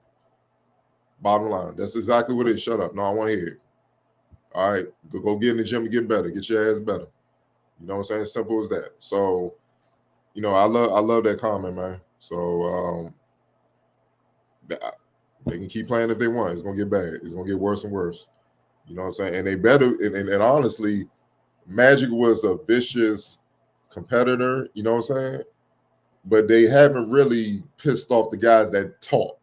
Bottom line. That's exactly what it is. Shut up. No, I want to hear it. All right, go get in the gym and get better. Get your ass better. You know what I'm saying? Simple as that. So, you know, I love that comment, man. So they can keep playing if they want. It's gonna get bad. It's gonna get worse and worse. You know what I'm saying? And they better. And honestly, Magic was a vicious competitor. You know what I'm saying? But they haven't really pissed off the guys that talk.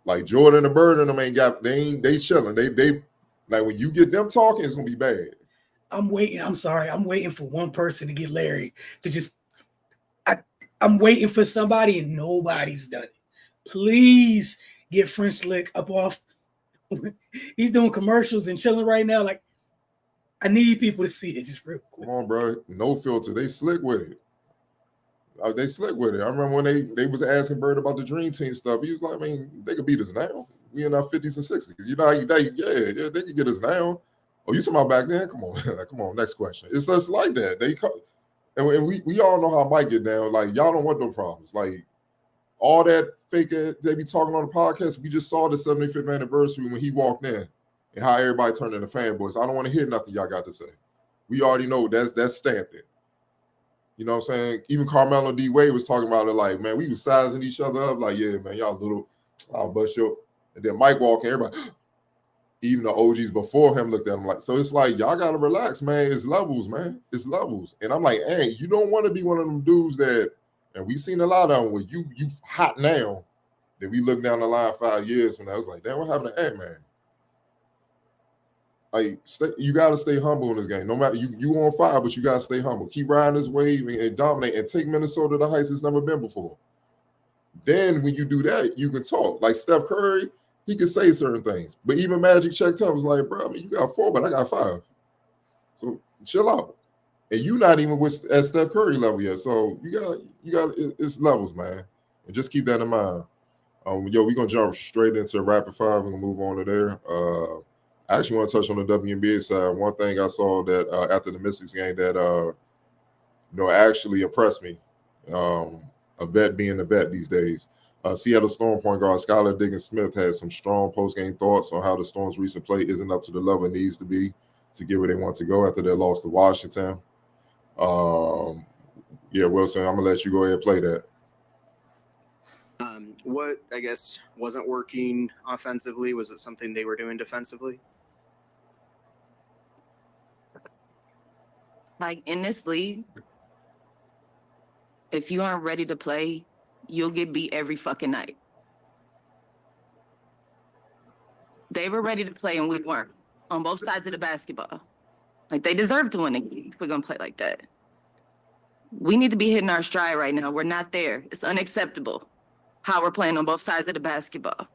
Like Jordan and Bird and them they chilling. They like when you get them talking, it's gonna be bad. I'm waiting. I'm sorry. I'm waiting for one person to get Larry to just. I'm waiting for somebody, and nobody's done it. Please get French Lick up off. He's doing commercials and chilling right now. Like, I need people to see it just real quick. Come on, bro. No filter. They slick with it. They slick with it. I remember when they was asking Bird about the Dream Team stuff. He was like, I mean, they could beat us now. We in our 50s and 60s. You know, yeah, they could get us now. Oh, you talking about back then? Come on, come on. Next question. It's just like that. And we all know how Mike get down. Like, y'all don't want no problems. Like, all that fake they be talking on the podcast. We just saw the 75th anniversary when he walked in and how everybody turned into fanboys. I don't want to hear nothing y'all got to say. We already know that's stamped it. You know what I'm saying? Even Carmelo D. Wade was talking about it like, man, we was sizing each other up. Like, yeah, man, y'all little, I'll bust your. And then Mike walked in, everybody, even the OGs before him looked at him like, so it's like, y'all got to relax, man. It's levels, man. It's levels. And I'm like, hey, you don't want to be one of them dudes that, and we've seen a lot of them where you hot now, then we look down the line 5 years from now. It's like, damn, what happened to Ant-Man? Like, you got to stay humble in this game. No matter, you on fire, but you got to stay humble. Keep riding this wave and dominate and take Minnesota to heights it's never been before. Then when you do that, you can talk. Like Steph Curry, he can say certain things. But even Magic checked up was like, bro, I mean, you got 4, but I got 5. So chill out. And you not even at Steph Curry level yet. So you got it's levels, man. And just keep that in mind. We're gonna jump straight into rapid fire. We're gonna move on to there. I actually want to touch on the WNBA side. One thing I saw that after the Mystics game that actually impressed me. A vet being a vet these days. Seattle Storm point guard Skylar Diggins-Smith had some strong post-game thoughts on how the Storm's recent play isn't up to the level it needs to be. to get where they want to go after their loss to Washington. Yeah, Wilson, I'm gonna let you go ahead and play that. What, I guess, wasn't working offensively? Was it something they were doing defensively? Like in this league, if you aren't ready to play, you'll get beat every fucking night. They were ready to play and we weren't on both sides of the basketball. Like they deserve to win a game if we're gonna play like that. We need to be hitting our stride right now. We're not there. It's unacceptable how we're playing on both sides of the basketball.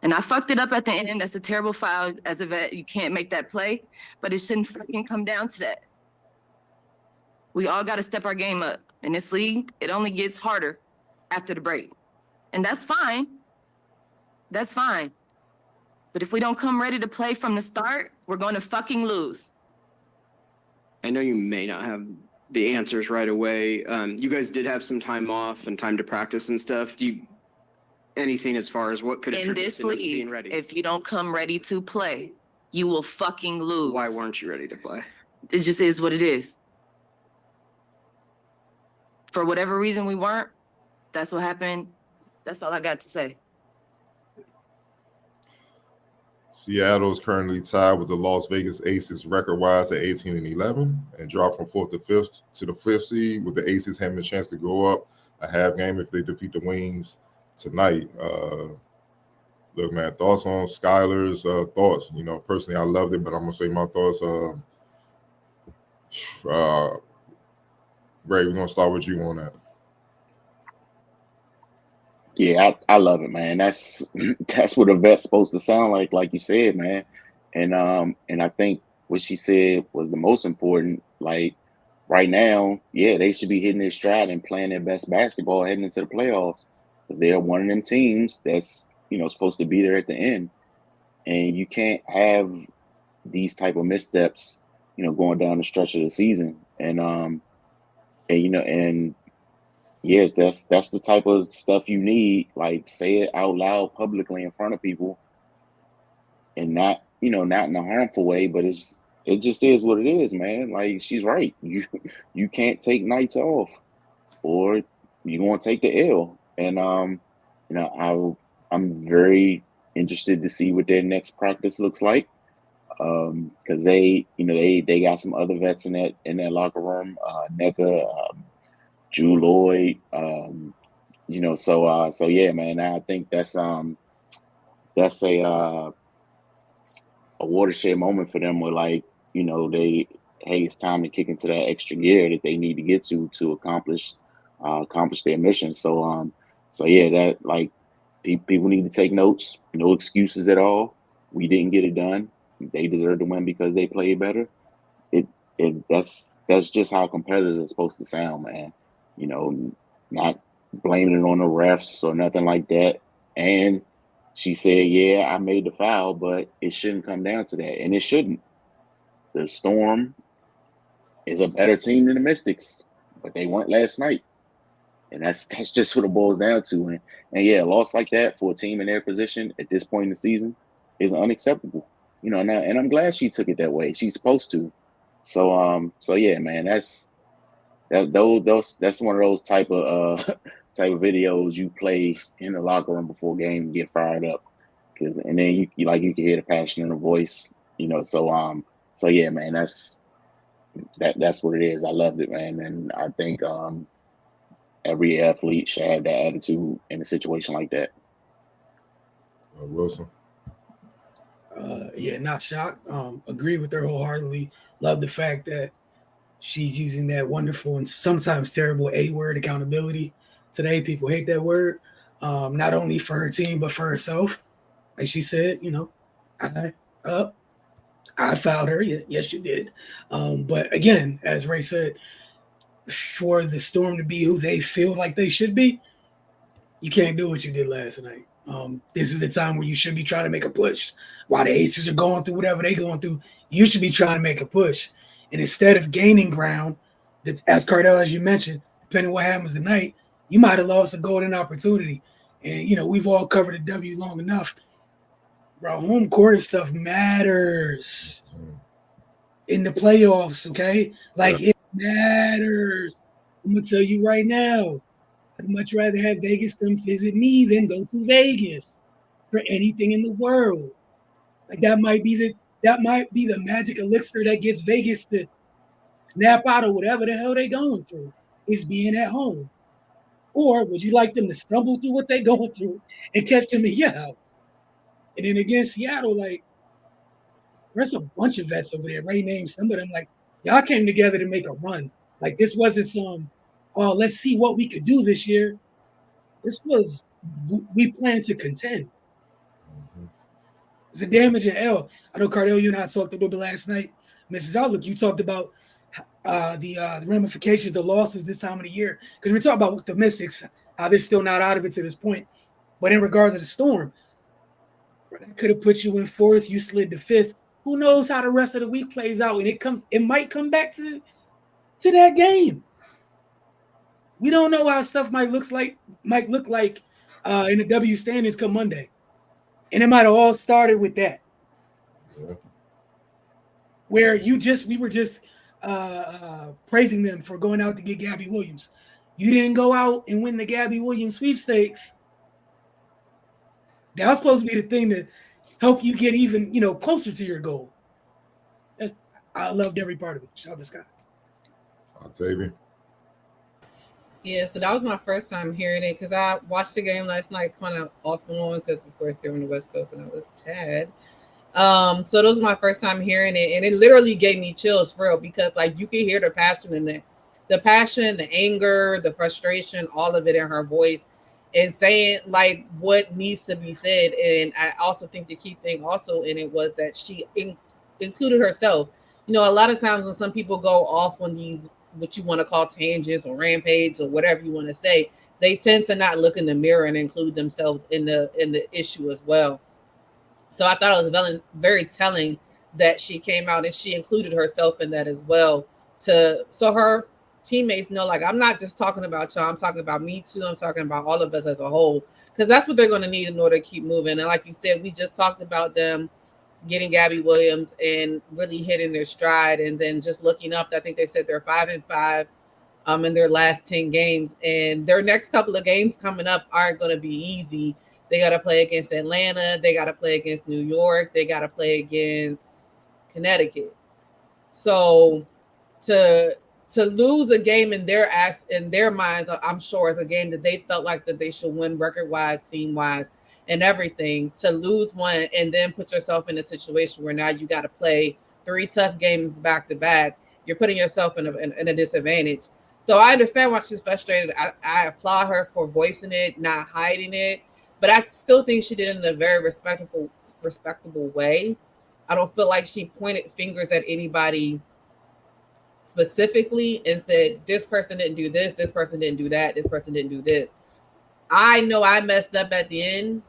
And I fucked it up at the end. That's a terrible foul. As a vet, you can't make that play, but it shouldn't fucking come down to that. We all got to step our game up. In this league, it only gets harder after the break. And that's fine. That's fine. But if we don't come ready to play from the start, we're going to fucking lose. I know you may not have the answers right away. You guys did have some time off and time to practice and stuff. Do you anything as far as what could In this being league, ready? if you don't come ready to play, you will fucking lose. Why weren't you ready to play? It just is what it is. For whatever reason we weren't, that's what happened. That's all I got to say. Seattle is currently tied with the Las Vegas Aces record-wise at 18-11 and dropped from 4th to 5th to the 5th seed, with the Aces having a chance to go up a half game if they defeat the Wings tonight. Look, man, thoughts on Skylar's thoughts? You know, personally, I loved it, but I'm going to say my thoughts. Ray, we're going to start with you on that. Yeah, I love it, man. That's what a vet's supposed to sound like you said, man. And I think what she said was the most important. Like right now, yeah, they should be hitting their stride and playing their best basketball heading into the playoffs, because they're one of them teams that's, you know, supposed to be there at the end. And you can't have these type of missteps, you know, going down the stretch of the season. And you know, and yes, that's the type of stuff you need. Like, say it out loud publicly in front of people, and not, you know, not in a harmful way, but it just is what it is, man. Like, she's right. You can't take nights off, or you're gonna take the L. And you know, I'm very interested to see what their next practice looks like, because they got some other vets in that locker room, NECA, Drew Lloyd, you know, so yeah, man, I think that's a watershed moment for them, where, like, you know, hey, it's time to kick into that extra gear that they need to get to accomplish their mission. So yeah, that, like, people need to take notes. No excuses at all. We didn't get it done. They deserve to win because they played better. That's just how competitors are supposed to sound, man. You know, not blaming it on the refs or nothing like that. And she said, yeah, I made the foul, but it shouldn't come down to that. And it shouldn't. The Storm is a better team than the Mystics, but they weren't last night. And that's just what it boils down to. And yeah, a loss like that for a team in their position at this point in the season is unacceptable. You know, and I'm glad she took it that way. She's supposed to. So yeah, man, that's one of those type of videos you play in the locker room before game and get fired up, and then you can hear the passion in the voice, you know. So yeah, man, that's what it is. I loved it, man, and I think every athlete should have that attitude in a situation like that. Wilson. Yeah, not shocked. Agree with her wholeheartedly. Love the fact that she's using that wonderful and sometimes terrible A word, accountability. Today, people hate that word, not only for her team, but for herself. Like she said, you know, I fouled her. Yes, you did. But again, as Ray said, for the Storm to be who they feel like they should be, you can't do what you did last night. This is the time where you should be trying to make a push. While the Aces are going through whatever they're going through, you should be trying to make a push. And instead of gaining ground, as Cardell, as you mentioned, depending on what happens tonight, you might have lost a golden opportunity. And, you know, we've all covered the W long enough. Bro, home court and stuff matters. in the playoffs, okay? Like, it matters. I'm going to tell you right now, I'd much rather have Vegas come visit me than go to Vegas for anything in the world. Like, that might be the magic elixir that gets Vegas to snap out of whatever the hell they're going through, is being at home. Or would you like them to stumble through what they're going through and catch them in your house? And then against Seattle, like, there's a bunch of vets over there. Ray named some of them. Like, y'all came together to make a run. Like, this wasn't some, oh, let's see what we could do this year. This was, we plan to contend. It's a damaging L. I know, Cardell, you and I talked a little bit last night. Mrs. Outlook, you talked about the ramifications of losses this time of the year. Because we're talking about the Mystics, how they're still not out of it to this point. But in regards to the Storm, that could have put you in fourth. You slid to fifth. Who knows how the rest of the week plays out? And it might come back to that game. We don't know how stuff might look like in the W standings come Monday. And it might have all started with that. Yeah. Where we were just praising them for going out to get Gabby Williams. You didn't go out and win the Gabby Williams sweepstakes. That was supposed to be the thing to help you get even, closer to your goal. I loved every part of it. Shout out to Scott. Octavian. Yeah, so that was my first time hearing it because I watched the game last night kind of off and on because, of course, they're on the West Coast and I was tad. So that was my first time hearing it, and it literally gave me chills for real because, like, you could hear the passion in it. The passion, the anger, the frustration, all of it in her voice and saying, like, what needs to be said. And I also think the key thing also in it was that she included herself. A lot of times when some people go off on these what you want to call tangents or rampage or whatever you want to say, they tend to not look in the mirror and include themselves in the issue as well. So I thought it was very, very telling that she came out and she included herself in that as well. So her teammates know, like, I'm not just talking about y'all, I'm talking about me too. I'm talking about all of us as a whole, because that's what they're going to need in order to keep moving. And like you said, we just talked about them getting Gabby Williams and really hitting their stride. And then just looking up, I think they said they're 5-5 in their last 10 games. And their next couple of games coming up aren't going to be easy. They got to play against Atlanta. They got to play against New York. They got to play against Connecticut. So to lose a game in their minds, I'm sure is a game that they felt like that they should win record-wise, team-wise, and everything. To lose one and then put yourself in a situation where now you got to play 3 tough games back-to-back, you're putting yourself in a disadvantage. So I understand why she's frustrated. I applaud her for voicing it, not hiding it. But I still think she did it in a very respectable way. I don't feel like she pointed fingers at anybody specifically and said, this person didn't do this person didn't do that, this person didn't do this. I know I messed up at the end.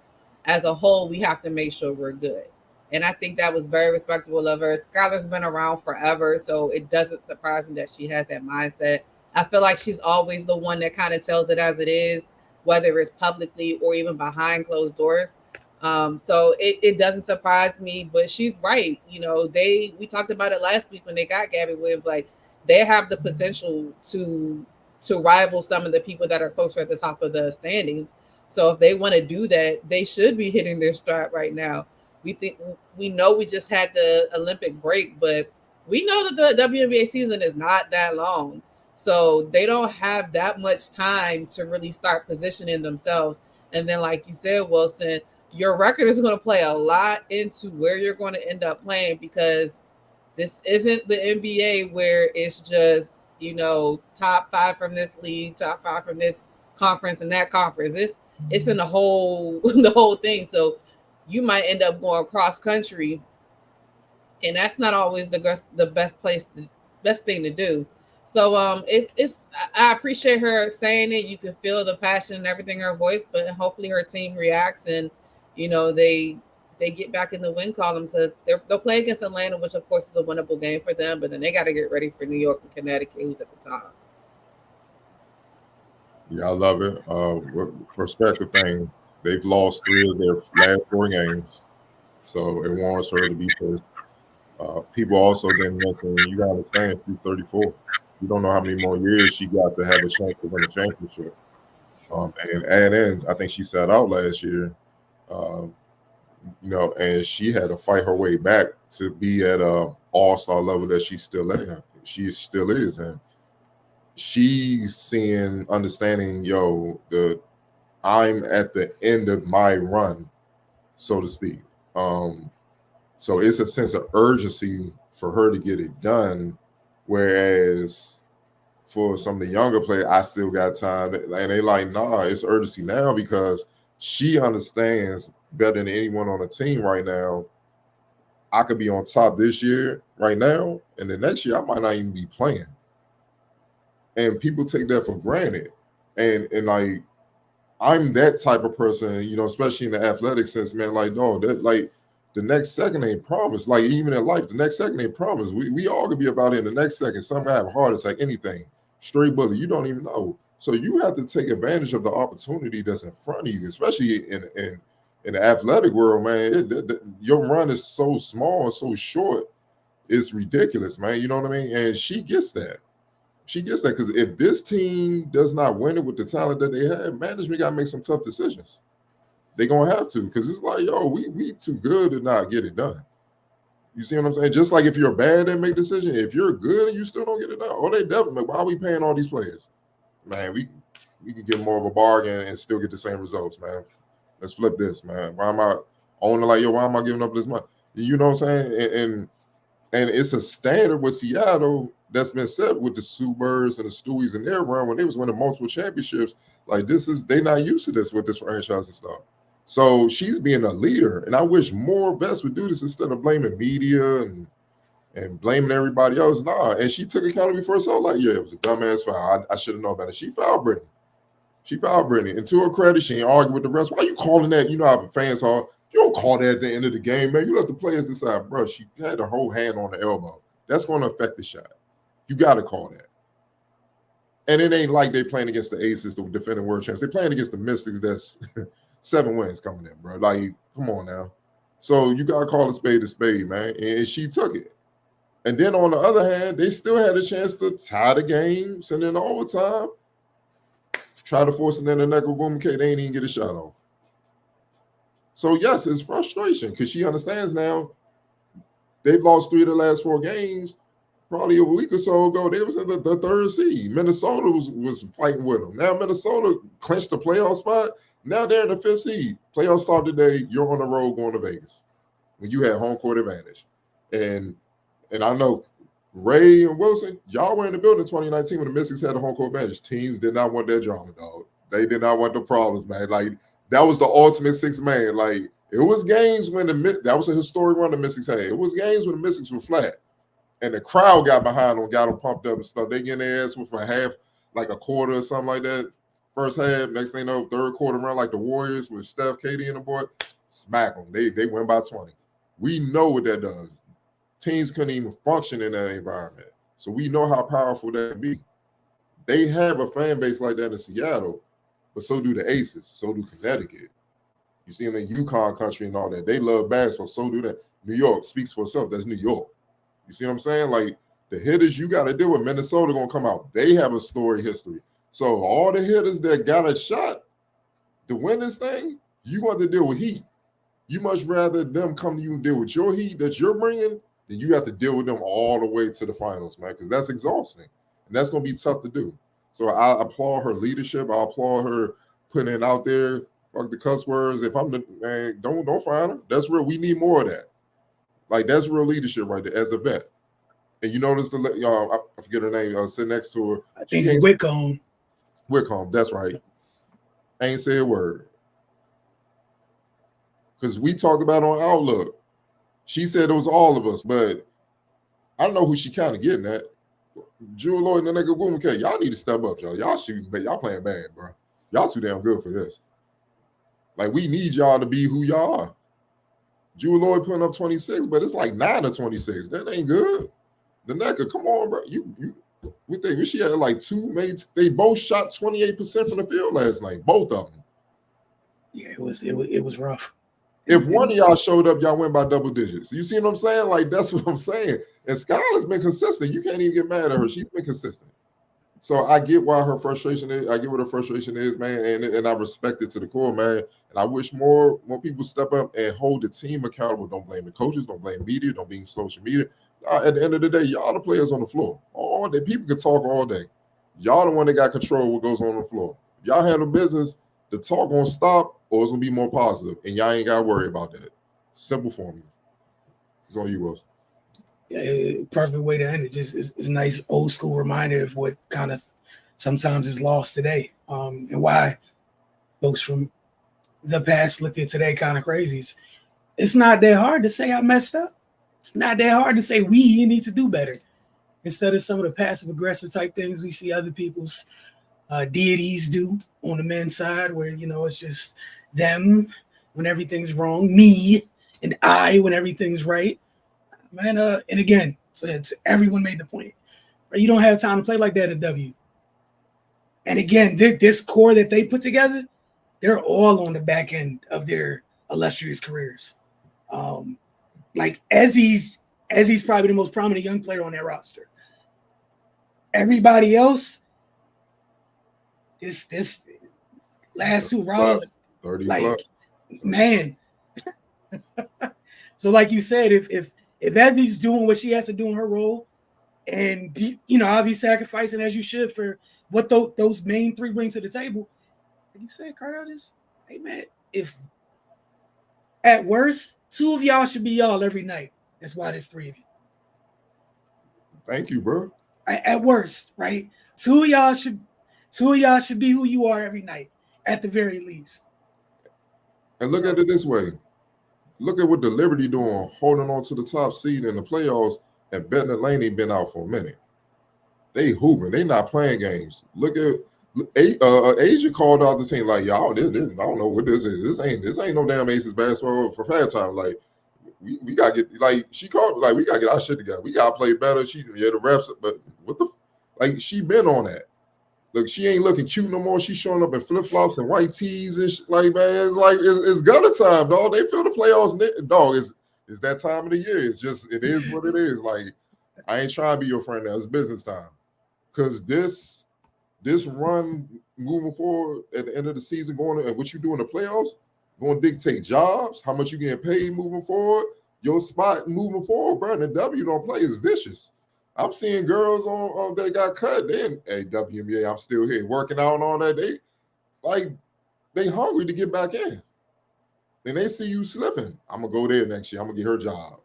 As a whole, we have to make sure we're good. And I think that was very respectable of her. Skylar's been around forever, so it doesn't surprise me that she has that mindset. I feel like she's always the one that kind of tells it as it is, whether it's publicly or even behind closed doors. So it doesn't surprise me, but she's right. We talked about it last week when they got Gabby Williams. Like, they have the potential to rival some of the people that are closer at the top of the standings. So if they want to do that, they should be hitting their stride right now. We know we just had the Olympic break, but we know that the WNBA season is not that long. So they don't have that much time to really start positioning themselves. And then, like you said, Wilson, your record is going to play a lot into where you're going to end up playing, because this isn't the NBA where it's just, top 5 from this league, top 5 from this conference and that conference. It's in the whole thing. So you might end up going cross country, and that's not always the best thing to do. So I appreciate her saying it. You can feel the passion and everything in her voice, but hopefully her team reacts and they get back in the win column, because they'll play against Atlanta, which of course is a winnable game for them, but then they got to get ready for New York and Connecticut, who's at the top. Yeah, I love it. Perspective thing, they've lost 3 of their last 4 games, so it warrants her to be pissed. People also didn't mention, you got to understand, she's 34. You don't know how many more years she got to have a chance to win a championship. And add in, I think she sat out last year, and she had to fight her way back to be at a all-star level that she still at. She still is, and she's seeing, understanding, I'm at the end of my run, so to speak. So it's a sense of urgency for her to get it done, whereas for some of the younger players, I still got time. And they like, nah, it's urgency now because she understands better than anyone on the team right now. I could be on top this year right now, and the next year I might not even be playing. And people take that for granted. And like, I'm that type of person, especially in the athletic sense, man. Like, no, that like the next second ain't promised. Like, even in life, the next second ain't promised. We all could be about it in the next second. Some guy have a heart attack, anything. Straight bullet, you don't even know. So you have to take advantage of the opportunity that's in front of you, especially in the athletic world, man. Your run is so small and so short, it's ridiculous, man. You know what I mean? And she gets that. She gets that because if this team does not win it with the talent that they have, management got to make some tough decisions. They're going to have to, because it's like, we too good to not get it done. You see what I'm saying? Just like if you're bad and make decisions, if you're good and you still don't get it done, they definitely, why are we paying all these players? Man, we can get more of a bargain and still get the same results, man. Let's flip this, man. Why am I owning why am I giving up this money? You know what I'm saying? And it's a standard with Seattle that's been set with the Sue Birds and the Stewies in their run when they was winning multiple championships. Like, they're not used to this with this franchise and stuff. So she's being a leader, and I wish more vets would do this instead of blaming media and blaming everybody else. Nah, and she took accountability for herself. Like, yeah, it was a dumbass foul. I should have known better. She fouled Brittany. And to her credit, she ain't arguing with the rest. Why are you calling that? You know how the fans are. You don't call that at the end of the game, man. You let the players decide, bro. She had her whole hand on the elbow. That's going to affect the shot. You got to call that. And it ain't like they playing against the Aces, the defending world champs. They're playing against the Mystics. That's 7 wins coming in, bro. Like, come on now. So you got to call a spade, man. And she took it. And then on the other hand, they still had a chance to tie the game, send in overtime, try to force it in the neck of Boom K. They ain't even get a shot off. So, yes, it's frustration because she understands now they've lost 3 of the last 4 games. Probably a week or so ago, they was in the 3rd seed. Minnesota was fighting with them. Now Minnesota clinched the playoff spot. Now they're in the 5th seed. Playoffs start today. You're on the road going to Vegas when you had home court advantage. And I know Ray and Wilson, y'all were in the building in 2019 when the Mystics had the home court advantage. Teams did not want that drama, dog. They did not want the problems, man. Like, that was the ultimate 6-man. Like, it was games when that was a historic run the Mystics had. It was games when the Mystics were flat. And the crowd got behind them, got them pumped up and stuff. They getting their ass for a half, like a quarter or something like that. First half, next thing you know, 3rd quarter run like the Warriors with Steph, KD, and the boy, smack them. They win by 20. We know what that does. Teams couldn't even function in that environment. So we know how powerful that can be. They have a fan base like that in Seattle, but so do the Aces, so do Connecticut. You see them in Yukon country and all that. They love basketball, so do that. New York speaks for itself. That's New York. You see what I'm saying? Like, the hitters you got to deal with, Minnesota going to come out. They have a storied history. So all the hitters that got a shot to win this thing, you want to deal with heat. You much rather them come to you and deal with your heat that you're bringing than you have to deal with them all the way to the finals, man, because that's exhausting. And that's going to be tough to do. So I applaud her leadership. I applaud her putting it out there. Fuck the cuss words. If I'm the man, don't find her. That's real. We need more of that. Like, that's real leadership right there as a vet. And you notice I forget her name, sitting next to her. I think it's Whitcomb. Whitcomb, that's right. Ain't say a word. Because we talked about on Outlook. She said it was all of us, but I don't know who she kind of getting at. Jewel Lloyd and the nigga Boom K. Y'all need to step up, y'all. Y'all shooting, but y'all playing bad, bro. Y'all too damn good for this. Like, we need y'all to be who y'all are. Jewel Lloyd putting up 26, but it's like 9 or 26. That ain't good. The Necker, come on, bro. We think she had like 2 mates. They both shot 28% from the field last night. Both of them. Yeah, it was rough. If one of y'all showed up, y'all went by double digits. You see what I'm saying? Like, that's what I'm saying. And Skylar's been consistent. You can't even get mad at her. She's been consistent. So I get why her frustration is. I get what her frustration is, man, and I respect it to the core, man. And I wish more people step up and hold the team accountable. Don't blame the coaches. Don't blame media. Don't blame social media. At the end of the day, y'all the players on the floor. All day, people can talk all day. Y'all the one that got control of what goes on the floor. If y'all handle business, the talk gonna stop, or it's gonna be more positive, and y'all ain't gotta worry about that. Simple formula. It's on you, Wilson. Yeah, perfect way to end it. Just it's a nice old school reminder of what kind of sometimes is lost today, and why folks from the past look at today kind of crazy. It's not that hard to say I messed up. It's not that hard to say we need to do better. Instead of some of the passive aggressive type things we see other people's deities do on the men's side, where it's just them when everything's wrong, me and I when everything's right. Man, and again, so everyone made the point. You don't have time to play like that at W. And again, this core that they put together, they're all on the back end of their illustrious careers. Like Ezzy's probably the most prominent young player on that roster. Everybody else, this last two Rollins, 30 like plus. Man. So like you said, if Ezzy's doing what she has to do in her role, and I'll be sacrificing as you should for what those main three bring to the table. Like you said, Cardell, just hey man, if at worst 2 of y'all should be y'all every night. That's why there's 3 of you. Thank you, bro. At worst, right? 2 of y'all should be who you are every night, at the very least. And look at it this way. Look at what the Liberty doing, holding on to the top seed in the playoffs, and betting the lane ain't been out for a minute. They hooping. They not playing games. Look at Asia called out the team like, y'all, this I don't know what this is. This ain't no damn Aces basketball for halftime. Like, we gotta get, like, she called, like, we gotta get our shit together. We gotta play better. The refs, but what the, like, she been on that. Look, she ain't looking cute no more. She's showing up in flip-flops and white tees and shit. Like, man, it's like, it's gutter time, dog. They feel the playoffs, dog. It's that time of the year. It's just, it is what it is. Like, I ain't trying to be your friend now. It's business time. Because this run moving forward at the end of the season, going and what you do in the playoffs, going to dictate jobs, how much you getting paid moving forward, your spot moving forward, bro. And the W don't play is vicious. I'm seeing girls on that got cut. They in WNBA. I'm still here working out and all that. They hungry to get back in. And they see you slipping. I'm gonna go there next year. I'm gonna get her job.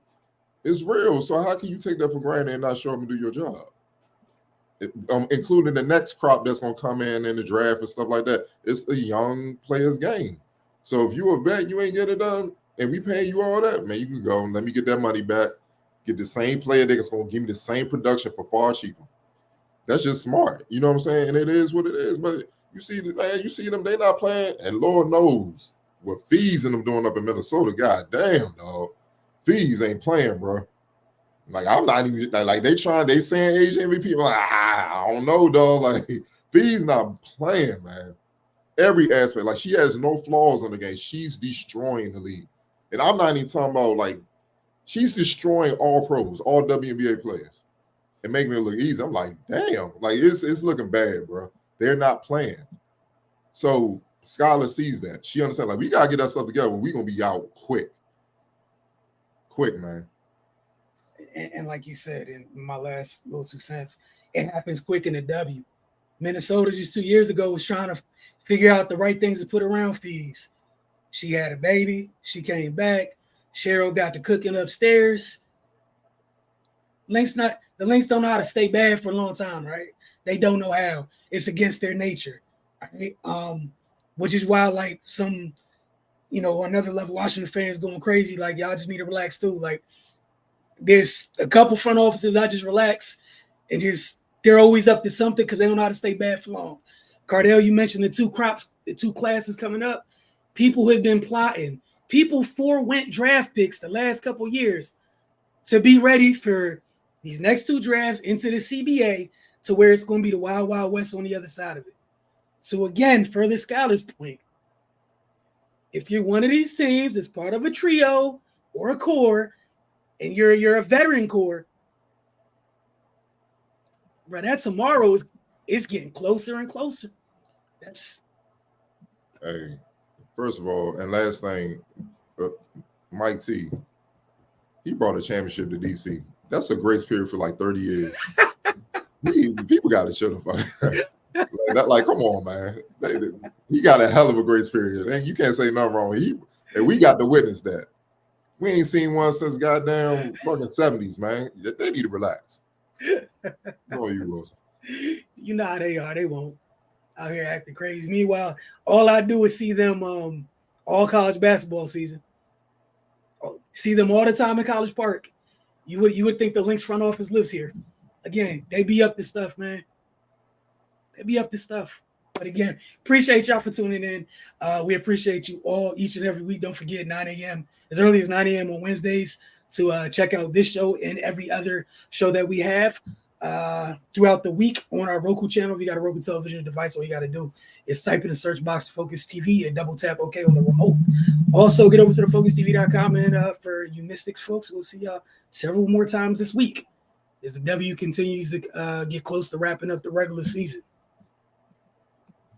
It's real. So how can you take that for granted and not show up and do your job? Including the next crop that's gonna come in the draft and stuff like that. It's a young player's game. So if you a vet, you ain't get it done, and we paying you all that, man, you can go and let me get that money back. Get the same player that's going to give me the same production for far cheaper. That's just smart. You know what I'm saying? And it is what it is. But you see them, they not playing. And Lord knows what Fees and them doing up in Minnesota. God damn, dog. Fees ain't playing, bro. Like, I'm not even, like, they saying Asian MVP. I'm like, I don't know, dog. Like, Fees not playing, man. Every aspect. Like, she has no flaws in the game. She's destroying the league. And I'm not even talking about, like, she's destroying all pros, all WNBA players, and making it look easy. I'm like, damn, like it's looking bad, bro. They're not playing. So Skylar sees that. She understands, like, we gotta get that stuff together. We're gonna be out quick, man. And like you said, in my last little 2 cents, it happens quick in the W. Minnesota just 2 years ago was trying to figure out the right things to put around Fees. She had a baby. She came back. Cheryl got the cooking upstairs. The Lynx don't know how to stay bad for a long time, right? They don't know how. It's against their nature, right? Which is why, like, some, another level Washington fans going crazy. Like, y'all just need to relax too. Like, there's a couple front offices I just relax and just they're always up to something because they don't know how to stay bad for long. Cardell, you mentioned the 2 classes coming up. People who have been plotting. People forewent draft picks the last couple years to be ready for these next 2 drafts into the CBA to where it's going to be the Wild Wild West on the other side of it. So again, further Skylar's point, if you're one of these teams that's part of a trio or a core, and you're a veteran core, bro, that tomorrow is getting closer and closer. That's Hey, first of all, and last thing, Mike T, he brought a championship to DC. That's a grace period for like 30 years. People got to shut the fuck up. Like, come on, man. He got a hell of a grace period. And you can't say nothing wrong. And we got to witness that. We ain't seen one since goddamn fucking 70s, man. They need to relax. Oh, you, Wilson. You know how they are. They won't out here acting crazy. Meanwhile, all I do is see them all college basketball season. See them all the time in College Park. You would think the Lynx front office lives here. Again, they be up to stuff, man. They be up to stuff. But again, appreciate y'all for tuning in. We appreciate you all each and every week. Don't forget 9 a.m. as early as 9 a.m. on Wednesdays to check out this show and every other show that we have throughout the week on our Roku channel. If you got a Roku television device, all you got to do is type in the search box Focus TV and double tap OK on the remote. Also, get over to the FocusTV.com and for you Mystics folks, we'll see y'all several more times this week as the W continues to get close to wrapping up the regular season.